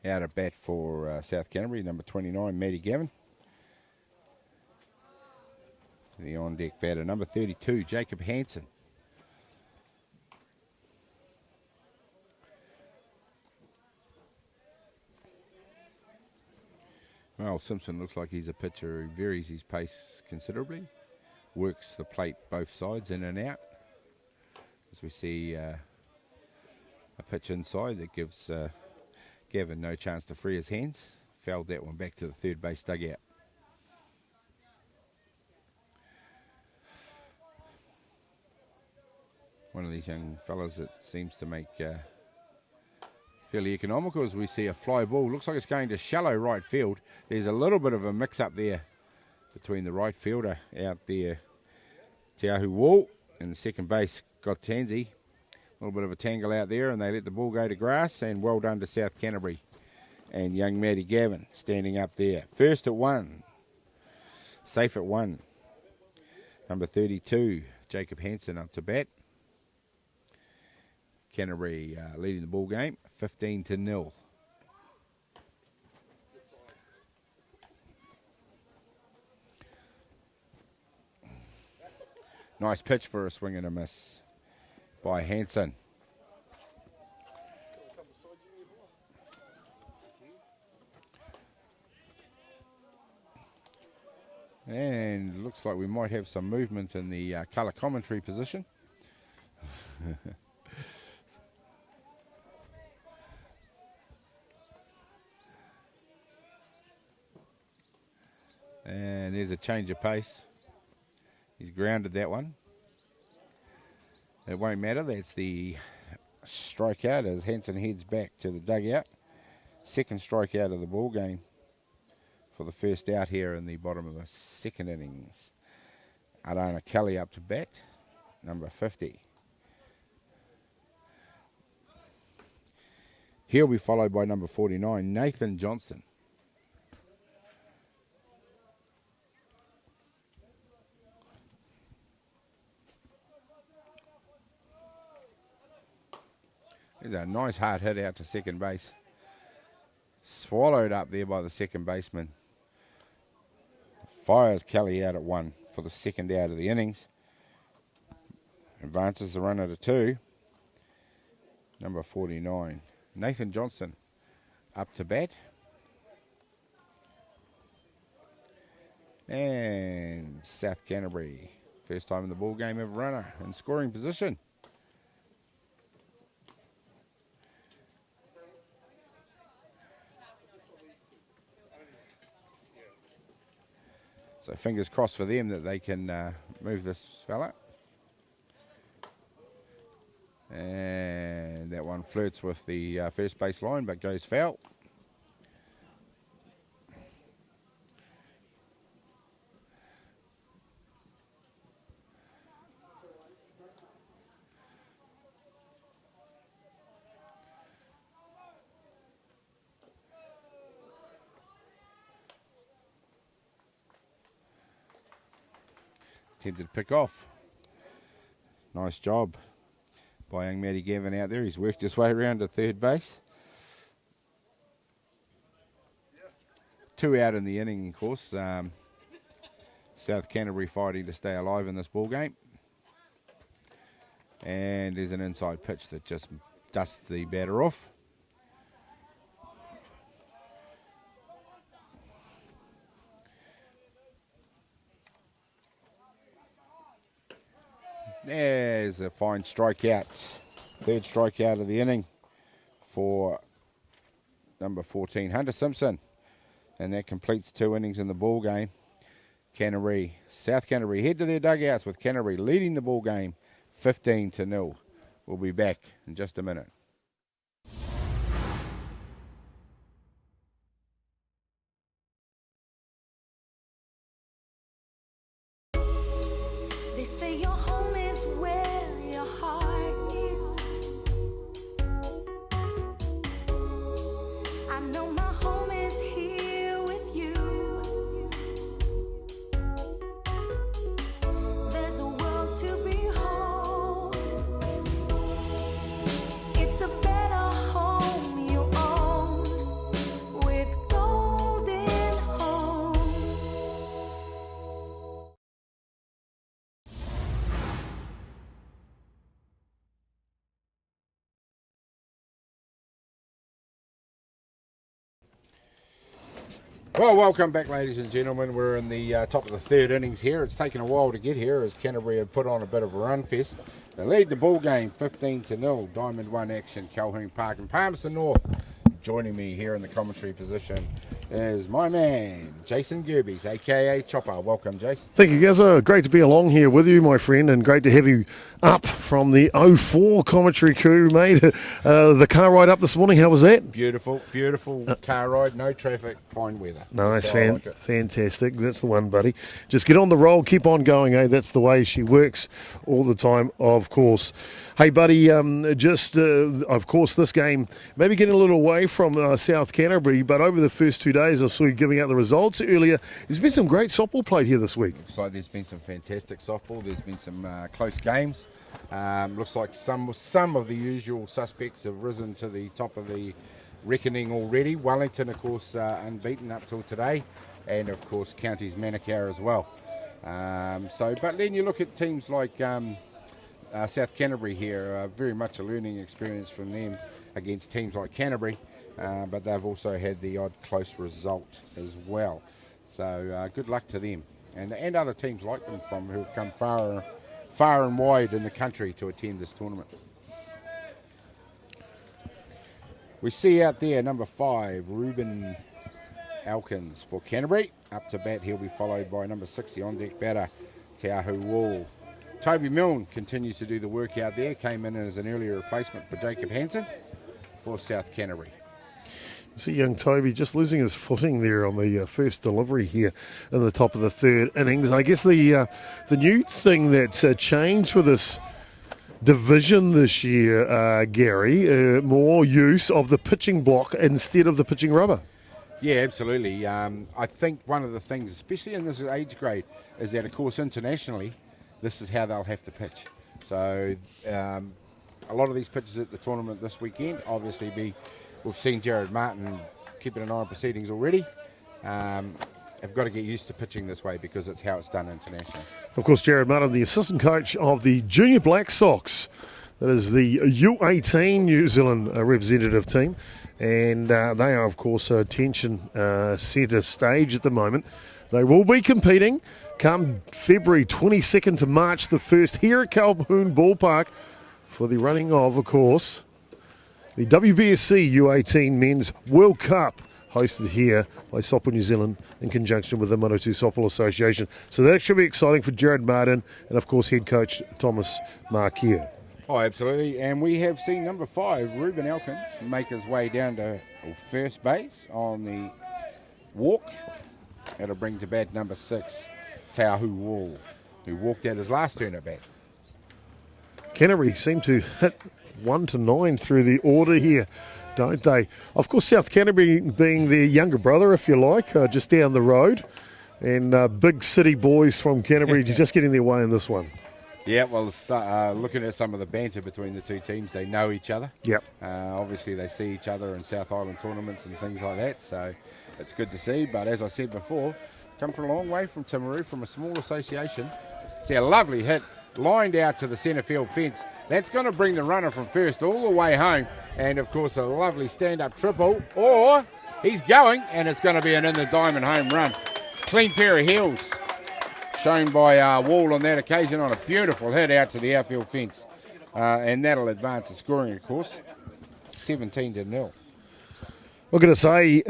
Out at bat for South Canterbury, number 29, Matty Gavin. The on-deck batter, number 32, Jacob Hansen. Well, Simpson looks like he's a pitcher who varies his pace considerably. Works the plate both sides, in and out. As we see a pitch inside that gives Gavin no chance to free his hands. Fouled that one back to the third base dugout. One of these young fellas that seems to make fairly economical as we see a fly ball. Looks like it's going to shallow right field. There's a little bit of a mix-up there between the right fielder out there, Tiahu Wall, and the second base, Gotanzi. A little bit of a tangle out there, and they let the ball go to grass, and well done to South Canterbury. And young Matty Gavin standing up there. First at 1. Safe at 1. Number 32, Jacob Hansen up to bat. Canterbury leading the ball game, 15-0. Nice pitch for a swing and a miss by Hansen. And looks like we might have some movement in the colour commentary position. And there's a change of pace. He's grounded that one. It won't matter. That's the strikeout as Hansen heads back to the dugout. Second strikeout of the ball game for the first out here in the bottom of the second innings. Arana Kelly up to bat, number 50. He'll be followed by number 49, Nathan Johnston. There's a nice hard hit out to second base. Swallowed up there by the second baseman. Fires Kelly out at 1 for the second out of the innings. Advances the runner to 2. Number 49, Nathan Johnston up to bat. And South Canterbury, first time in the ball game, have a runner in scoring position. So fingers crossed for them that they can move this fella. And that one flirts with the first base line but goes foul. Attempted to pick off. Nice job by young Matty Gavin out there. He's worked his way around to third base. 2 out in the inning, of course. South Canterbury fighting to stay alive in this ball game. And there's an inside pitch that just dusts the batter off. There's a fine strikeout. Third strikeout of the inning for number 14, Hunter Simpson. And that completes 2 innings in the ball game. Canterbury, South Canterbury head to their dugouts with Canterbury leading the ball game 15-0. We'll be back in just a minute. They say your home is where your heart is. I know my home is here with you. There's a world to behold. It's a better home you own with golden homes. Well, welcome back, ladies and gentlemen. We're in the top of the third innings here. It's taken a while to get here as Canterbury have put on a bit of a run fest. They lead the ball game 15-0. Diamond 1 action, Colquhoun Park and Palmerston North. Joining me here in the commentary position is my man, Jason Gerbies, a.k.a. Chopper. Welcome, Jason. Thank you, Gazza. Great to be along here with you, my friend, and great to have you up from the 04 commentary crew, mate. The car ride up this morning, how was that? Beautiful car ride, no traffic, fine weather. Nice, So I like it. fantastic. That's the one, buddy. Just get on the roll, keep on going, eh? That's the way she works all the time, of course. Hey, buddy, of course, this game, maybe getting a little away from South Canterbury, but over the first 2 days, I saw you giving out the results earlier. There's been some great softball played here this week. Looks like there's been some fantastic softball. There's been some close games. Looks like some of the usual suspects have risen to the top of the reckoning already. Wellington, of course, unbeaten up till today, and of course Counties Manukau as well. But then you look at teams like South Canterbury here, very much a learning experience from them against teams like Canterbury, but they've also had the odd close result as well. So good luck to them and other teams like them who've come far and wide in the country to attend this tournament. We see out there number 5, Ruben Elkins for Canterbury. Up to bat, he'll be followed by number 6, the on-deck batter, Taohu Wall. Toby Milne continues to do the work out there, came in as an earlier replacement for Jacob Hansen for South Canterbury. See young Toby just losing his footing there on the first delivery here in the top of the third innings. And I guess the new thing that's changed for this division this year, Gary, more use of the pitching block instead of the pitching rubber. Yeah, absolutely. I think one of the things, especially in this age grade, is that, of course, internationally, this is how they'll have to pitch. So a lot of these pitches at the tournament this weekend, obviously we've seen Jared Martin keeping an eye on proceedings already. Have got to get used to pitching this way because it's how it's done internationally. Of course, Jared Martin, the assistant coach of the Junior Black Sox. That is the U18 New Zealand representative team. And they are, of course, attention centre stage at the moment. They will be competing come February 22nd to March the 1st here at Colquhoun Ballpark for the running of course, the WBSC U18 Men's World Cup, hosted here by Softball New Zealand in conjunction with the Manawatu Softball Association. So that should be exciting for Jared Martin and, of course, head coach Thomas Markier. Oh, absolutely. And we have seen number 5, Ruben Elkins, make his way down to first base on the walk. That'll bring to bat number 6, Taohu Wall, who walked out his last turn at bat. Canterbury seem to hit 1 to 9 through the order here, don't they? Of course, South Canterbury being their younger brother, if you like, just down the road. And big city boys from Canterbury just getting their way in this one. Yeah, well, looking at some of the banter between the two teams, they know each other. Yep. Obviously, they see each other in South Island tournaments and things like that, so it's good to see. But as I said before, come from a long way from Timaru, from a small association. See a lovely hit, lined out to the centre field fence. That's going to bring the runner from first all the way home. And, of course, a lovely stand-up triple. Or he's going, and it's going to be an in-the-diamond home run. Clean pair of heels. shown by Wall on that occasion on a beautiful hit out to the outfield fence. And that'll advance the scoring, of course. 17-0. I'm going to say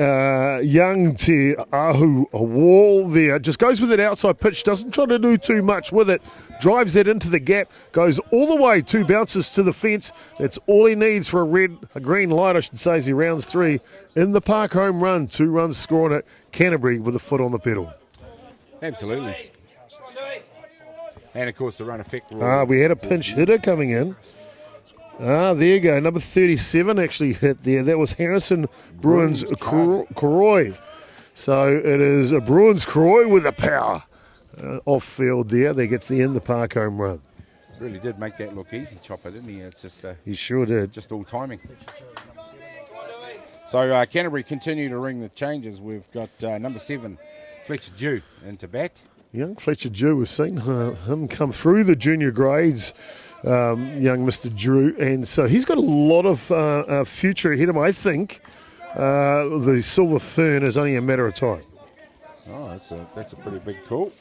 young Te Ahu Wall there. Just goes with an outside pitch, doesn't try to do too much with it. Drives it into the gap, goes all the way, 2 bounces to the fence. That's all he needs for a green light, I should say, as he rounds 3 in the park home run. 2 runs scored at Canterbury with a foot on the pedal. Absolutely. And, of course, the run effect. We had a pinch hitter coming in. There you go. Number 37 actually hit there. That was Harrison Bruins Croy. So it is a Bruins Croy with a power off field there. That gets the in the park home run. Really did make that look easy, Chopper, didn't he? It's just he sure did. Just all timing. So Canterbury continue to ring the changes. We've got number 7, Fletcher Dew, into bat. Young Fletcher Dew, we've seen him come through the junior grades, young Mr. Drew, and so he's got a lot of future ahead of him. I think the Silver Fern is only a matter of time. Oh, that's a pretty big call,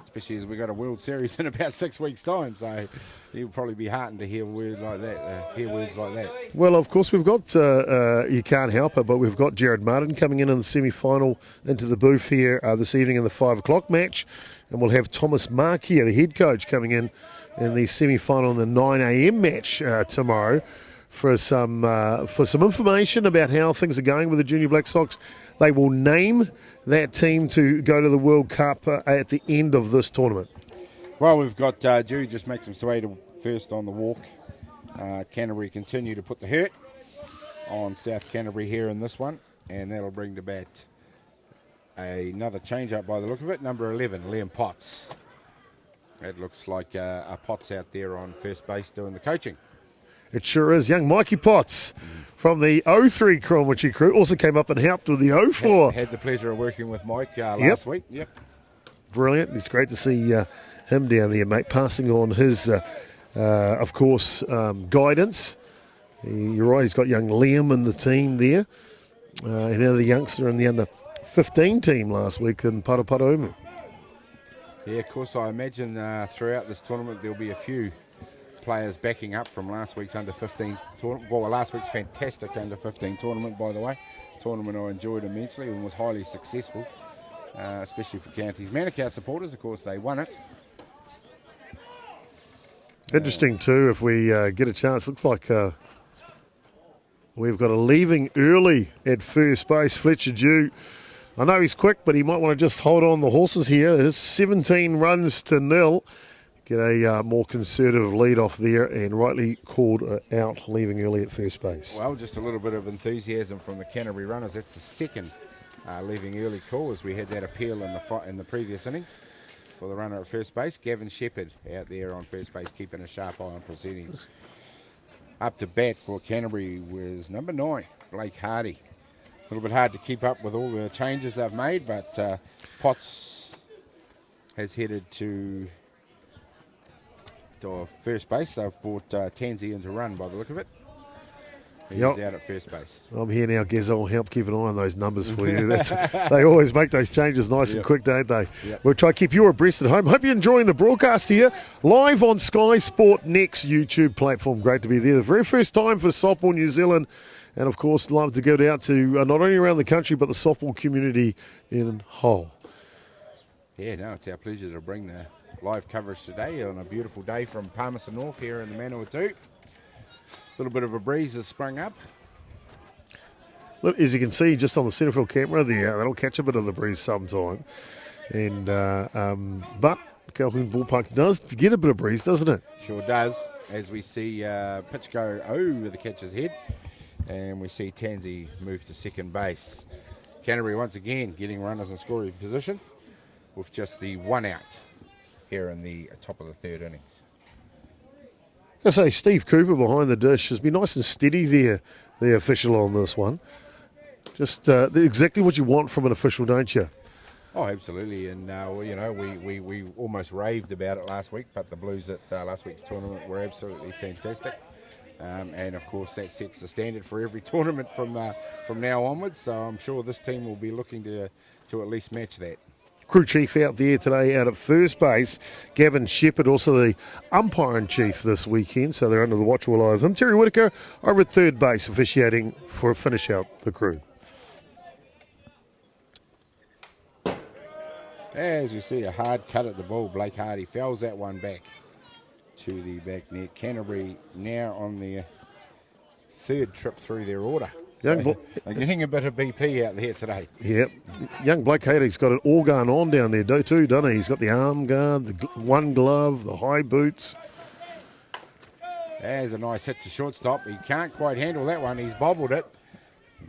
especially as we got a World Series in about 6 weeks' time. So he'll probably be heartened to hear words like that. Well, of course, we've got you can't help it, but we've got Jared Martin coming in the semi-final into the booth here this evening in the 5 o'clock match, and we'll have Thomas Mark here, the head coach, coming in the semi-final in the 9 a.m. match tomorrow for some information about how things are going with the Junior Black Sox. They will name that team to go to the World Cup at the end of this tournament. Well, we've got Dew just makes his way to first on the walk. Canterbury continue to put the hurt on South Canterbury here in this one, and that'll bring to bat another change-up by the look of it. Number 11, Liam Potts. It looks like a Potts out there on first base doing the coaching. It sure is. Young Mikey Potts from the 03 Cromwich crew also came up and helped with the 04. Had the pleasure of working with Mike last week. Yep. Brilliant. It's great to see him down there, mate, passing on his, of course, guidance. You're right, he's got young Liam in the team there. Another youngster in the under-15 team last week in Paraparaumu. Yeah, of course, I imagine throughout this tournament there'll be a few players backing up from last week's under-15 tournament. Well, last week's fantastic under-15 tournament, by the way. Tournament I enjoyed immensely and was highly successful, especially for Counties Manukau supporters. Of course, they won it. Interesting, too, if we get a chance. Looks like we've got a leaving early at first base. Fletcher Dew. I know he's quick, but he might want to just hold on the horses here. It is 17 runs to 0. Get a more conservative lead off there and rightly called out, leaving early at first base. Well, just a little bit of enthusiasm from the Canterbury runners. That's the second leaving early call, as we had that appeal in the previous innings for the runner at first base. Gavin Shepherd out there on first base, keeping a sharp eye on proceedings. Up to bat for Canterbury was number 9, Blake Hardy. A little bit hard to keep up with all the changes they've made, but Potts has headed to first base. They've brought Tansy into run by the look of it. He's out at first base. I'm here now, Gaz. I'll help keep an eye on those numbers for you. They always make those changes nice and quick, don't they? Yep. We'll try to keep you abreast at home. Hope you're enjoying the broadcast here, live on Sky Sport Next YouTube platform. Great to be there. The very first time for Softball New Zealand. And, of course, love to get out to not only around the country, but the softball community in whole. Yeah, no, it's our pleasure to bring the live coverage today on a beautiful day from Palmerston North here in the Manawatu. A little bit of a breeze has sprung up. Look, as you can see just on the centerfield camera there, that'll catch a bit of the breeze sometime. And but Colquhoun Ballpark does get a bit of breeze, doesn't it? Sure does, as we see pitch go over the catcher's head. And we see Tansy move to second base. Canterbury once again getting runners in scoring position with just the 1 out here in the top of the third innings. I say Steve Cooper behind the dish has been nice and steady there, the official on this one. Just exactly what you want from an official, don't you? Oh, absolutely. And, we almost raved about it last week, but the Blues at last week's tournament were absolutely fantastic. And, of course, that sets the standard for every tournament from now onwards. So I'm sure this team will be looking to at least match that. crew chief out there today out at first base, Gavin Shepherd, also the umpiring chief this weekend, so they're under the watchful eye of him. Terry Whitaker over at third base officiating for a finish out the crew. As you see, a hard cut at the ball. Blake Hardy fouls that one back to the back net. Canterbury now on their third trip through their order. So they're getting a bit of BP out there today. Yep. Young Blake Hardy's got it all going on down there too, doesn't he? He's got the arm guard, the one glove, the high boots. There's a nice hit to shortstop. He can't quite handle that one. He's bobbled it.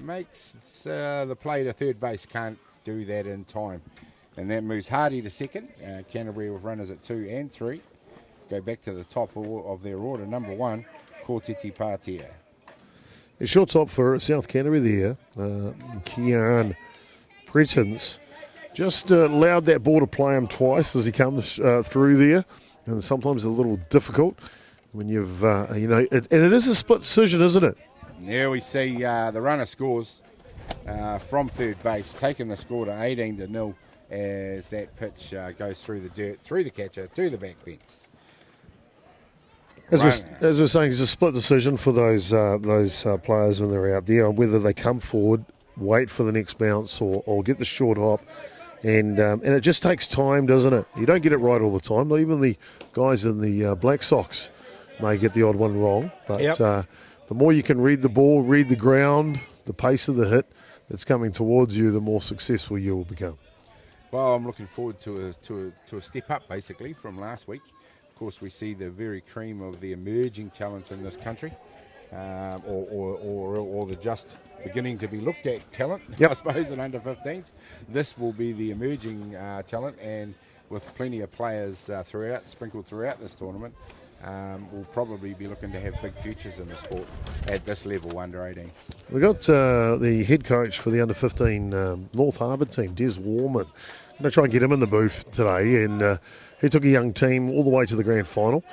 Makes the play to third base. Can't do that in time. And that moves Hardy to second. Canterbury with runners at 2 and 3. Go back to the top of their order. Number 1, Kortiti Patia. The shortstop for South Canterbury there, Kian Pretens, just allowed that ball to play him twice as he comes through there. And sometimes a little difficult when you've, and it is a split decision, isn't it? There we see the runner scores from third base, taking the score to 18-0. As that pitch goes through the dirt, through the catcher, to the back fence. As we're saying, it's a split decision for those players when they're out there, whether they come forward, wait for the next bounce, or get the short hop. And it just takes time, doesn't it? You don't get it right all the time. Not even the guys in the Black Sox may get the odd one wrong. But the more you can read the ball, read the ground, the pace of the hit that's coming towards you, the more successful you will become. Well, I'm looking forward to a step up, basically, from last week. Of course, we see the very cream of the emerging talent in this country, or the just beginning to be looked at talent, I suppose, in under 15s. This will be the emerging talent, and with plenty of players sprinkled throughout this tournament, we'll probably be looking to have big futures in the sport at this level, under 18. We got the head coach for the under 15 North Harbour team, Des Warman. I'm going to try and get him in the booth today, and he took a young team all the way to the grand final,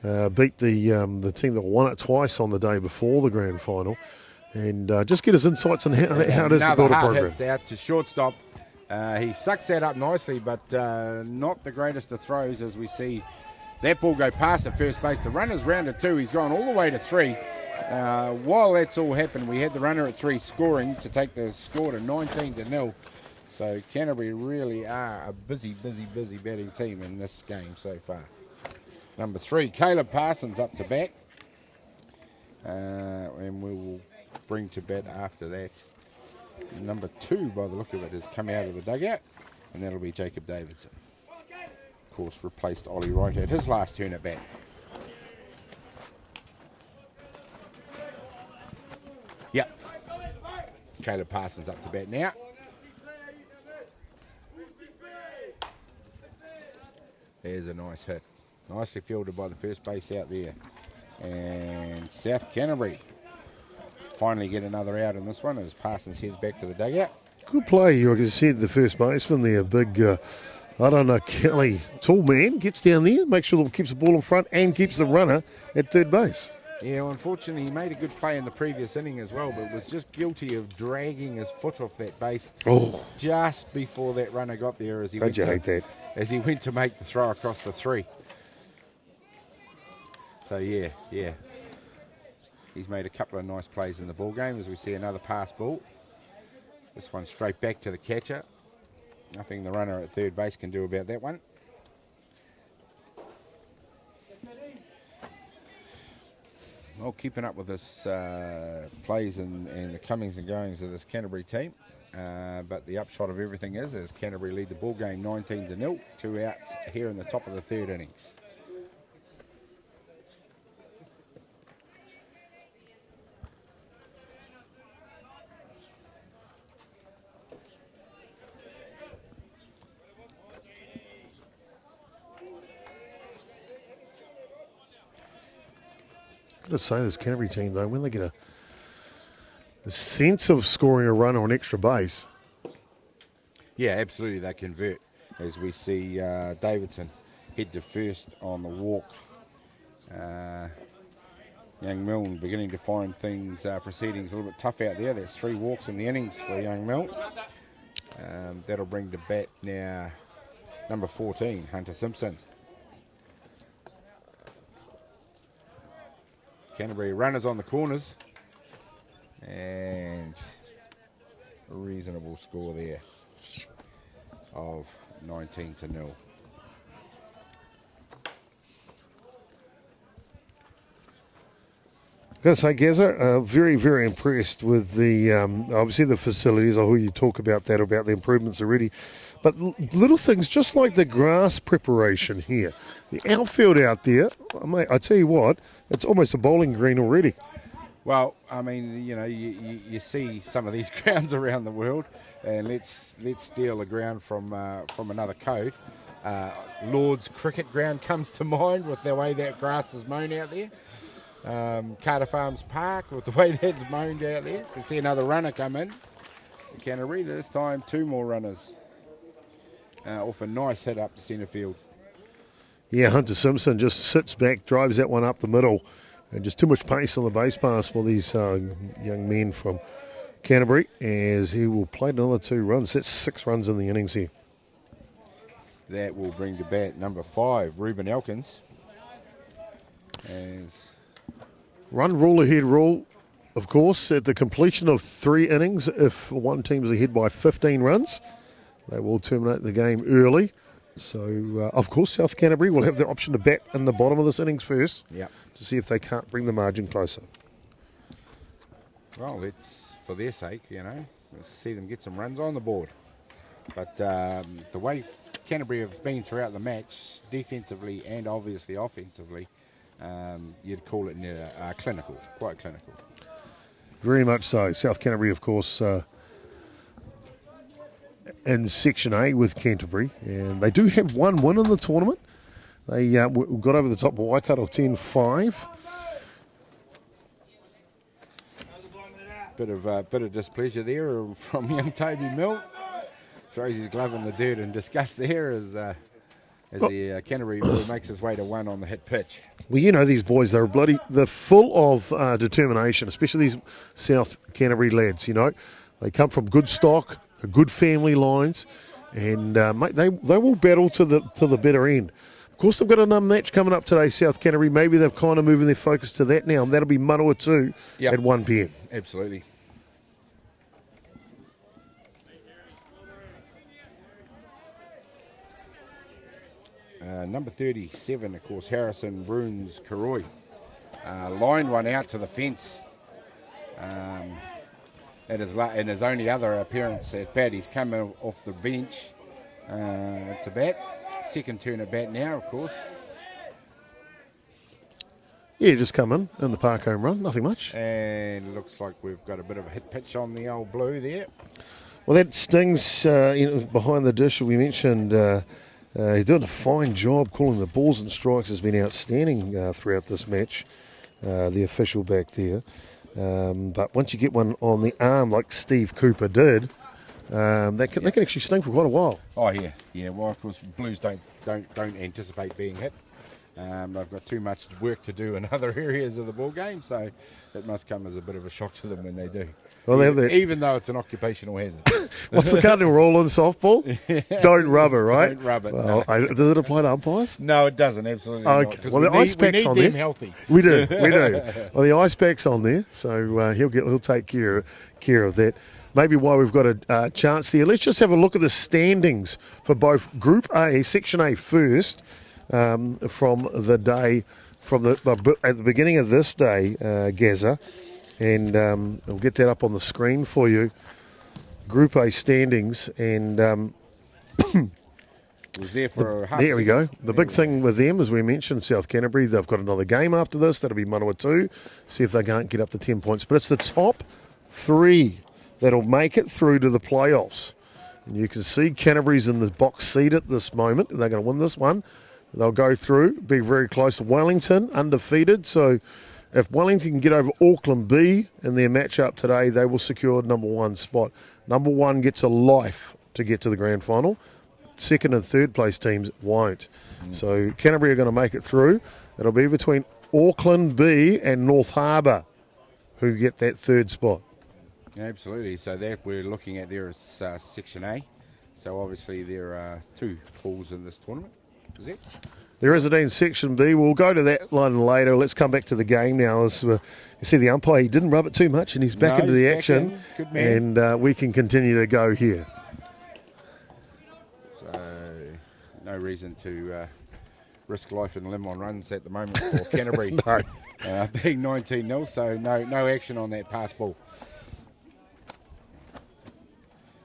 beat the team that won it twice on the day before the grand final, and just get his insights on how it is to build a program. Hit out to shortstop. He sucks that up nicely, but not the greatest of throws, as we see that ball go past at first base. The runner's round at 2. He's gone all the way to 3. While that's all happened, we had the runner at 3 scoring to take the score to 19-0. So Canterbury really are a busy batting team in this game so far. Number 3, Caleb Parsons up to bat. And we will bring to bat after that. Number 2, by the look of it, has come out of the dugout. And that'll be Jacob Davidson. Of course, replaced Ollie Wright at his last turn at bat. Yep. Caleb Parsons up to bat now. There's a nice hit. Nicely fielded by the first base out there. And South Canterbury finally get another out in this one as Parsons heads back to the dugout. Good play, you can see the first baseman there, big, Kelly, tall man, gets down there, makes sure he keeps the ball in front and keeps the runner at third base. Yeah, well, unfortunately, he made a good play in the previous inning as well, but was just guilty of dragging his foot off that base just before that runner got there as he went to make the throw across the 3. So, yeah. He's made a couple of nice plays in the ball game as we see another pass ball. This one straight back to the catcher. Nothing the runner at third base can do about that one. Well, keeping up with this plays and the comings and goings of this Canterbury team. But the upshot of everything is Canterbury lead the ball game 19-0. 2 outs here in the top of the third innings. I've got to say, this Canterbury team, though, when they get a sense of scoring a run or an extra base. Yeah, absolutely, they convert. As we see Davidson head to first on the walk. Young Milne beginning to find things, proceedings a little bit tough out there. That's 3 walks in the innings for young Milne. That'll bring to bat now number 14, Hunter Simpson. Canterbury runners on the corners, and a reasonable score there of 19-0. I've got to say, Gazza, very, very impressed with the, obviously the facilities. I'll hear you talk about that, about the improvements already. But little things, just like the grass preparation here. The outfield out there, mate, I tell you what, it's almost a bowling green already. Well, I mean, you know, you see some of these grounds around the world, and let's steal a ground from another code. Lord's Cricket Ground comes to mind with the way that grass is mown out there. Carter Farms Park with the way that's mown out there. You see another runner come in. Canterbury, this time 2 more runners. Off a nice hit up to centre field. Yeah, Hunter Simpson just sits back, drives that one up the middle, and just too much pace on the base pass for these young men from Canterbury, as he will play another 2 runs. That's 6 runs in the innings here. That will bring to bat number 5, Ruben Elkins. As Run rule ahead rule, of course, at the completion of 3 innings, if one team is ahead by 15 runs, they will terminate the game early. So, of course, South Canterbury will have the option to bat in the bottom of this innings first, yep, to see if they can't bring the margin closer. Well, it's for their sake, you know. Let's see them get some runs on the board. But the way Canterbury have been throughout the match, defensively and obviously offensively, you'd call it clinical, quite clinical. Very much so. South Canterbury, of course, in Section A with Canterbury, and they do have 1 win in the tournament. They got over the top of Waikato 10-5. Bit of displeasure there from young Toby Mill. Throws his glove in the dirt in disgust there as the Canterbury boy makes his way to 1 on the hit pitch. Well, you know these boys, they're full of determination, especially these South Canterbury lads, you know. They come from good stock, good family lines, and mate, they will battle to the better end. Of course, they've got another match coming up today, South Canterbury. Maybe they've kind of moving their focus to that now, and that'll be Manawa 2 at 1 p.m. Absolutely. Number 37, of course, Harrison Bruns Karoi. Lined one out to the fence. In his only other appearance at bat, he's come off the bench to bat. Second turn at bat now, of course. Yeah, just come in the park home run, nothing much. And looks like we've got a bit of a hit pitch on the old blue there. Well, that stings behind the dish. We mentioned he's doing a fine job calling the balls and strikes. Has been outstanding throughout this match, the official back there. But once you get one on the arm like Steve Cooper did, they can actually sting for quite a while. Oh yeah. Well, of course, Blues don't anticipate being hit. They've got too much work to do in other areas of the ball game, so it must come as a bit of a shock to them when they do. Well, even though it's an occupational hazard. What's the cardinal rule in softball? Don't rub it, right? Don't rub it. Well, No. does it apply to umpires? No, it doesn't. Absolutely not. Okay. Well, the ice pack's on there. We need them there. healthy. We do. Well, the ice pack's on there, so he'll take care of that. Maybe while we've got a chance there, let's just have a look at the standings for both Group A, Section A first, from the day, at the beginning of this day, Gaza, and we'll get that up on the screen for you. Group A standings, and It was there for a half there we go. second. The big thing with them, as we mentioned, South Canterbury, they've got another game after this. That'll be Manawa 2. See if they can't get up to 10 points. But it's the top 3 that'll make it through to the playoffs. And you can see Canterbury's in the box seat at this moment. They're going to win this one. They'll go through, be very close to Wellington, undefeated. So if Wellington can get over Auckland B in their match-up today, they will secure number 1 spot. Number 1 gets a life to get to the grand final. Second and third place teams won't. So Canterbury are going to make it through. It'll be between Auckland B and North Harbour who get that 3rd spot. Absolutely. So that we're looking at there is Section A. So obviously there are 2 pools in this tournament. Is it? There is in Section B. We'll go to that one later. Let's come back to the game now. As you see, the umpire, he didn't rub it too much, and he's back into the action. Good man. And we can continue to go here. So no reason to risk life and limb on runs at the moment for Canterbury. No. Being 19-0, so no action on that pass ball.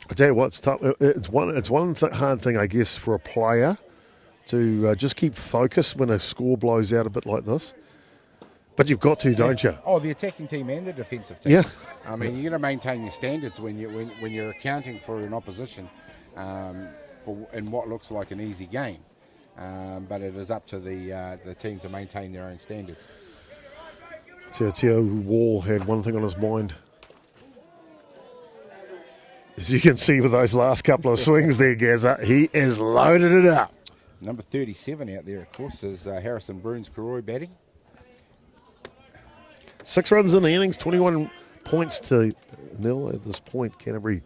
I tell you what, it's tough. It's one hard thing, I guess, for a player to just keep focused when a score blows out a bit like this. But you've got to, don't you? Oh, the attacking team and the defensive team. Yeah. I mean, you're going to maintain your standards when you're accounting for an opposition in what looks like an easy game. But it is up to the team to maintain their own standards. Teo Wall had one thing on his mind. As you can see with those last couple of swings there, Gazza, he has loaded it up. Number 37 out there, of course, is Harrison Bruins-Karoy batting. 6 runs in the innings, 21 points to 0 at this point. Canterbury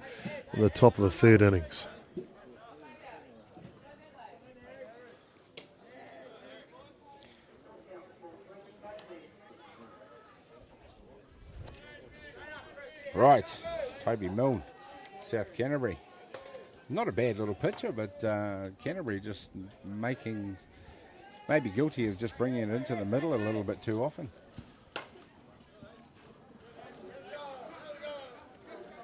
in the top of the 3rd innings. Right, Toby Milne, South Canterbury. Not a bad little pitcher, but Canterbury just maybe guilty of just bringing it into the middle a little bit too often.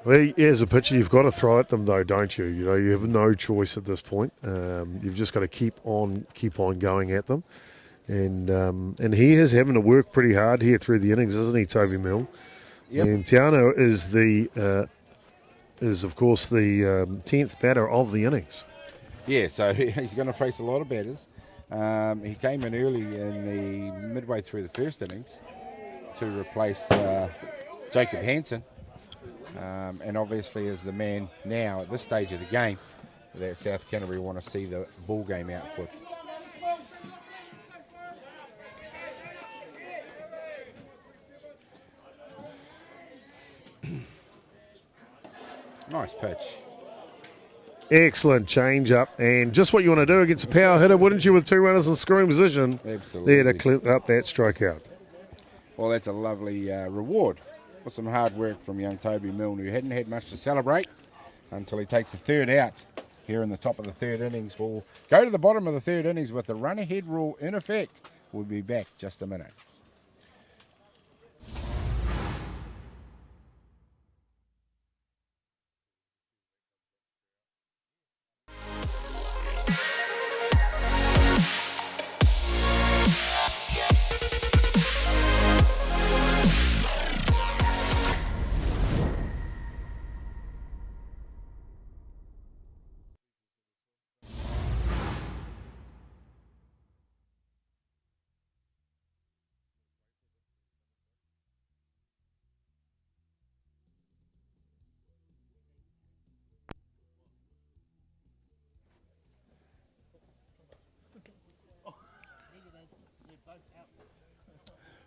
Well, as a pitcher, you've got to throw at them, though, don't you? You know, you have no choice at this point. You've just got to keep on going at them, and he is having to work pretty hard here through the innings, isn't he, Toby Milne? Yep. And Tiano is of course the 10th batter of the innings. Yeah, so he's going to face a lot of batters. He came in early in the midway through the 1st innings to replace Jacob Hansen, and obviously is the man now at this stage of the game that South Canterbury want to see the ball game out with. Nice pitch. Excellent change up, and just what you want to do against a power hitter, wouldn't you, with 2 runners in scoring position? Absolutely. There to clip up that strikeout. Well, that's a lovely reward for some hard work from young Toby Milne, who hadn't had much to celebrate until he takes the 3rd out here in the top of the 3rd innings. We'll go to the bottom of the 3rd innings with the run-ahead rule in effect. We'll be back just a minute.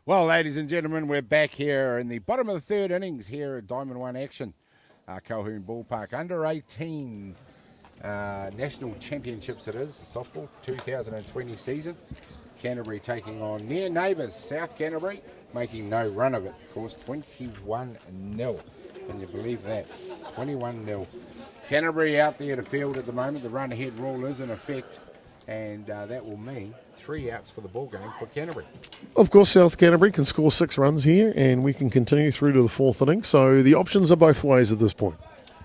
Well, ladies and gentlemen, we're back here in the bottom of the 3rd innings here at Diamond 1 action. Colquhoun Ballpark, under 18 National Championships it is, softball 2020 season. Canterbury taking on near neighbours, South Canterbury, making no run of it. Of course, 21-0. Can you believe that? 21-0. Canterbury out there to field at the moment. The run-ahead rule is in effect, and that will mean 3 outs for the ball game for Canterbury. Of course, South Canterbury can score 6 runs here, and we can continue through to the 4th inning. So the options are both ways at this point.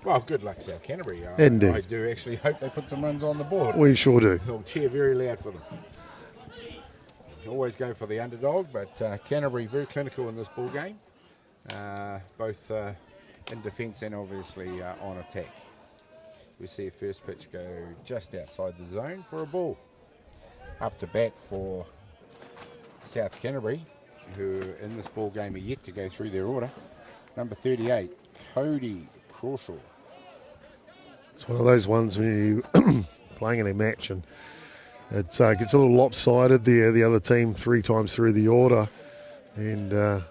Well, good luck, South Canterbury. Indeed. I do actually hope they put some runs on the board. We sure do. We'll cheer very loud for them. Always go for the underdog, but Canterbury very clinical in this ball game, both in defence and obviously on attack. We see a first pitch go just outside the zone for a ball. Up to bat for South Canterbury, who in this ball game are yet to go through their order. Number 38, Cody Crawshaw. It's one of those ones when you playing in a match and it gets a little lopsided there. The other team 3 times through the order, and the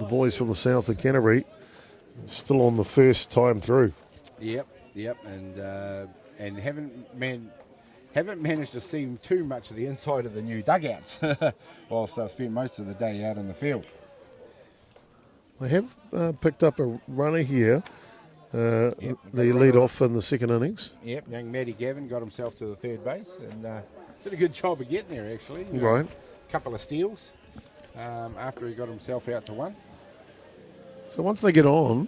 boys from the south of Canterbury still on the first time through. Yep, Yep, and haven't managed to see too much of the inside of the new dugouts whilst they've spent most of the day out in the field. They have picked up a runner here. The lead off in the second innings. Yep, young Matty Gavin got himself to the third base and did a good job of getting there, actually. Right. A couple of steals after he got himself out to one. So once they get on,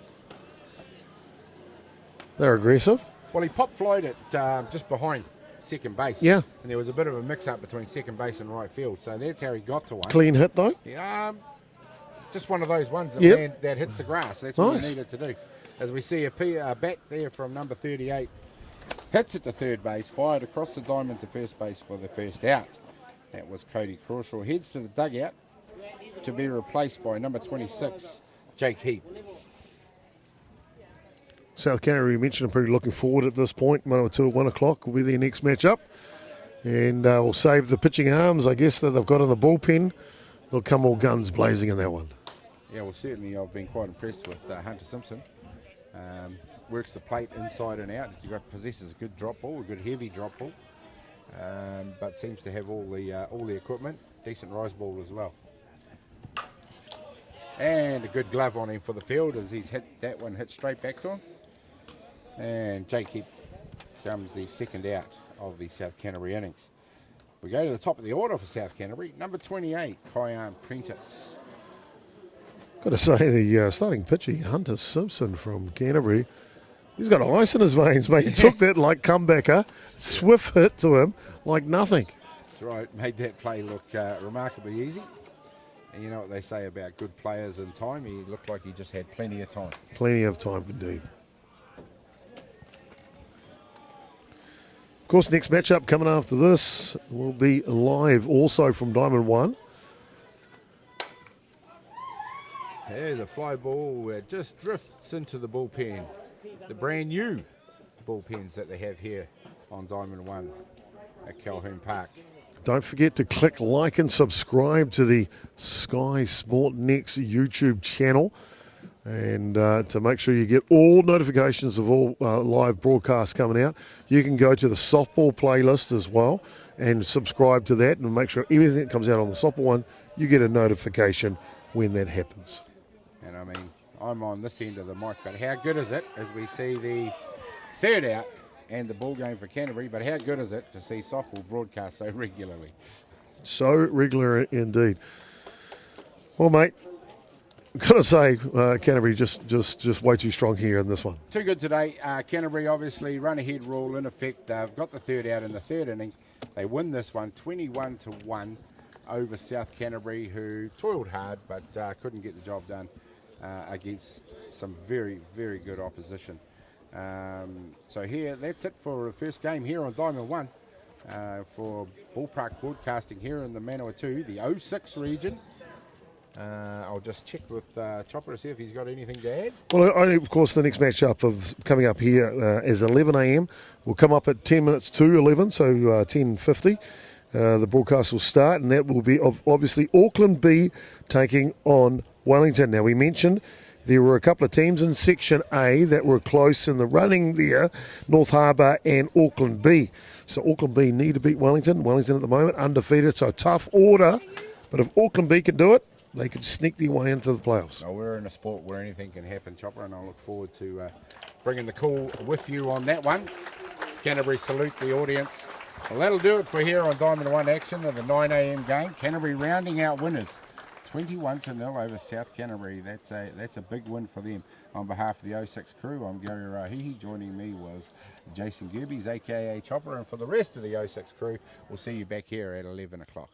they're aggressive. Well, he pop flied it just behind second base. Yeah. And there was a bit of a mix-up between second base and right field, so that's how he got to one. Clean hit, though? Yeah, just one of those ones that hits the grass. That's what Nice. he needed to do. As we see a bat there from number 38, hits it to third base, fired across the diamond to first base for the first out. That was Cody Crawshaw. Heads to the dugout to be replaced by number 26, Jake Heap. South Canterbury, we mentioned, are pretty looking forward at this point. Manawatu at 1 o'clock will be their next matchup. And we'll save the pitching arms, I guess, that they've got in the bullpen. They'll come all guns blazing in that one. Yeah, well, certainly I've been quite impressed with Hunter Simpson. Works the plate inside and out. He possesses a good drop ball, a good heavy drop ball, but seems to have all the equipment. Decent rise ball as well. And a good glove on him for the field as he's hit that one, hit straight back to him. And Jake Heap comes the second out of the South Canterbury innings. We go to the top of the order for South Canterbury. Number 28, Colquhoun Prentice. Got to say, the starting pitcher, Hunter Simpson from Canterbury, he's got ice in his veins, mate. He took that like comebacker, swift hit to him like nothing. That's right, made that play look remarkably easy. And you know what they say about good players in time, he looked like he just had plenty of time. Plenty of time, indeed. Of course, next matchup coming after this will be live also from Diamond 1. There's a fly ball that just drifts into the bullpen. The brand new bullpens that they have here on Diamond 1 at Colquhoun Park. Don't forget to click like and subscribe to the Sky Sport Next YouTube channel, and to make sure you get all notifications of all live broadcasts coming out. You can go to the softball playlist as well and subscribe to that, and make sure everything that comes out on the softball one, you get a notification when that happens. And I mean, I'm on this end of the mic, but how good is it as we see the third out and the ball game for Canterbury, but how good is it to see softball broadcast so regularly? So regular indeed. Well, mate, got to say, Canterbury just way too strong here in this one. Too good today. Canterbury obviously run ahead rule in effect. They've got the third out in the third inning. They win this one 21-1 over South Canterbury, who toiled hard but couldn't get the job done against some very, very good opposition. So here, that's it for the first game here on Diamond 1 for Ballpark Broadcasting here in the Manawatu, the 06 region. I'll just check with Chopper to see if he's got anything to add. Well, only, of course, the next matchup coming up here is 11 a.m. We'll come up at 10 minutes to 11, so 10:50. The broadcast will start, and that will be obviously Auckland B taking on Wellington. Now, we mentioned there were a couple of teams in Section A that were close in the running there, North Harbour and Auckland B. So Auckland B need to beat Wellington. Wellington at the moment undefeated, so a tough order. But if Auckland B can do it, they could sneak their way into the playoffs. Well, we're in a sport where anything can happen, Chopper, and I look forward to bringing the call with you on that one. It's Canterbury salute the audience. Well, that'll do it for here on Diamond 1 action of the 9 a.m. game. Canterbury rounding out winners. 21-0 over South Canterbury. That's a big win for them. On behalf of the 06 crew, I'm Gary Rahihi. Joining me was Jason Gerbies, a.k.a. Chopper. And for the rest of the 06 crew, we'll see you back here at 11 o'clock.